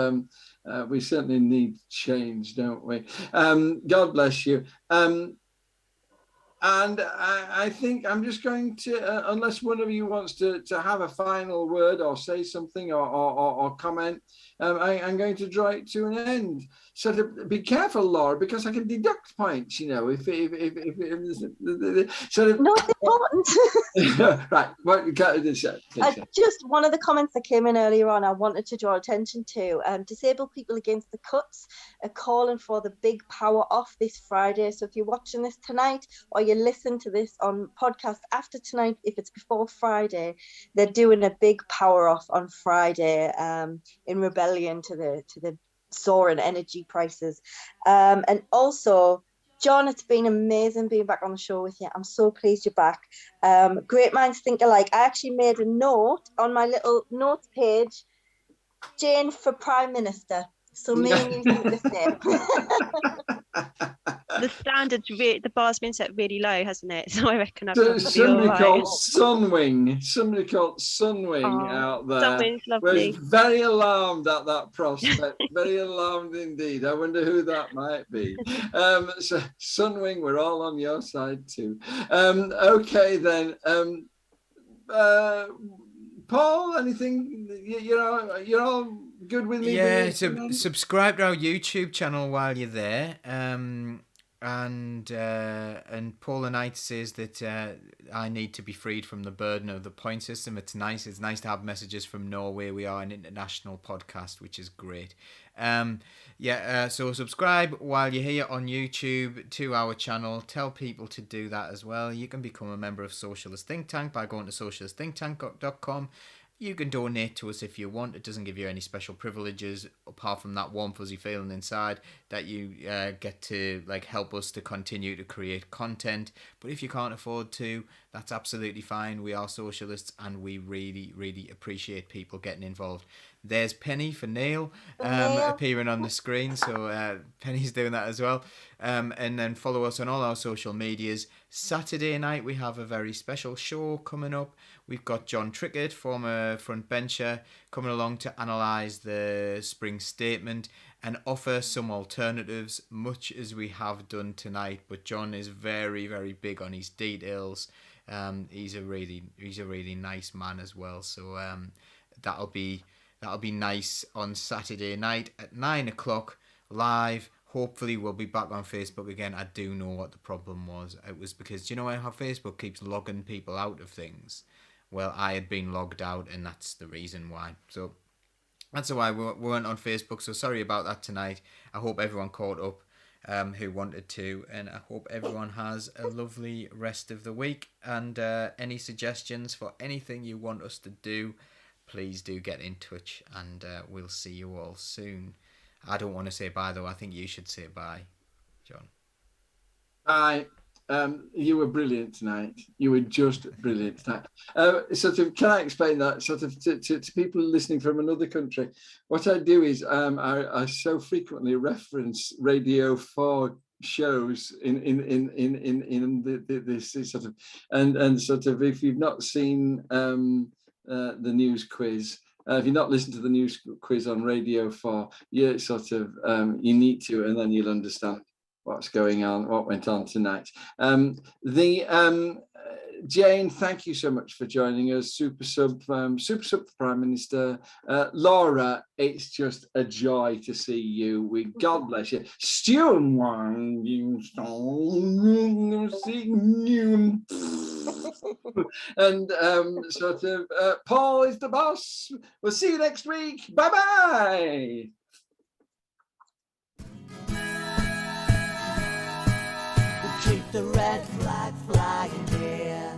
we certainly need change, don't we? God bless you. And I think I'm just going to, unless one of you wants to have a final word or say something or comment, I'm going to draw it to an end. So to be careful, Laura, because I can deduct points, you know, if sort of. No, it's important. Right. What you got to say? Just one of the comments that came in earlier on, I wanted to draw attention to. Disabled People Against the Cuts are calling for the big power off this Friday. So if you're watching this tonight or you listen to this on podcast after tonight, if it's before Friday, they're doing a big power off on Friday in rebellion to the soaring energy prices. And also, John, it's been amazing being back on the show with you. I'm so pleased you're back. Great minds think alike. I actually made a note on my little notes page, Jane for Prime Minister. So me and you think the same. The standard's the bar's been set really low, hasn't it? So I reckon I've somebody called Sunwing. Somebody called Sunwing out there. Sunwing's lovely. Was very alarmed at that prospect. Very alarmed indeed. I wonder who that might be. So Sunwing, we're all on your side too. Okay then. Paul, anything? You're all good with me? Yeah, subscribe to our YouTube channel while you're there. And Paula Knight says that I need to be freed from the burden of the point system. It's nice to have messages from Norway. We are an international podcast, which is great. So subscribe while you're here on YouTube to our channel. Tell people to do that as well. You can become a member of Socialist Think Tank by going to socialistthinktank.com. You can donate to us if you want. It doesn't give you any special privileges apart from that warm fuzzy feeling inside that you get to help us to continue to create content. But if you can't afford to, that's absolutely fine. We are socialists and we really, really appreciate people getting involved. There's Penny for Neil appearing on the screen. So Penny's doing that as well. And then follow us on all our social medias. Saturday night, we have a very special show coming up. We've got John Trickett, former frontbencher, coming along to analyse the spring statement and offer some alternatives, much as we have done tonight. But John is very, very big on his details. He's a really nice man as well. So that'll be nice on Saturday night at 9:00 live. Hopefully we'll be back on Facebook again. I do know what the problem was. It was because, you know how Facebook keeps logging people out of things? well, I had been logged out, and that's the reason why. So that's why we weren't on Facebook. So sorry about that tonight. I hope everyone caught up who wanted to, and I hope everyone has a lovely rest of the week. And any suggestions for anything you want us to do, please do get in touch, and we'll see you all soon. I don't want to say bye though. I think you should say bye, John. Bye. You were brilliant tonight. You were just brilliant tonight. Sort of, can I explain that sort of to people listening from another country? What I do is I so frequently reference Radio 4 shows in this sort of and sort of, if you've not seen the news quiz. If you've not listened to the news quiz on Radio 4, you sort of you need to, and then you'll understand what's going on, what went on tonight. Jane, thank you so much for joining us. Super sub for Prime Minister. Laura, it's just a joy to see you. God bless you. Stu, and sort of Paul is the boss. We'll see you next week. Bye bye. Keep the red flag flying here.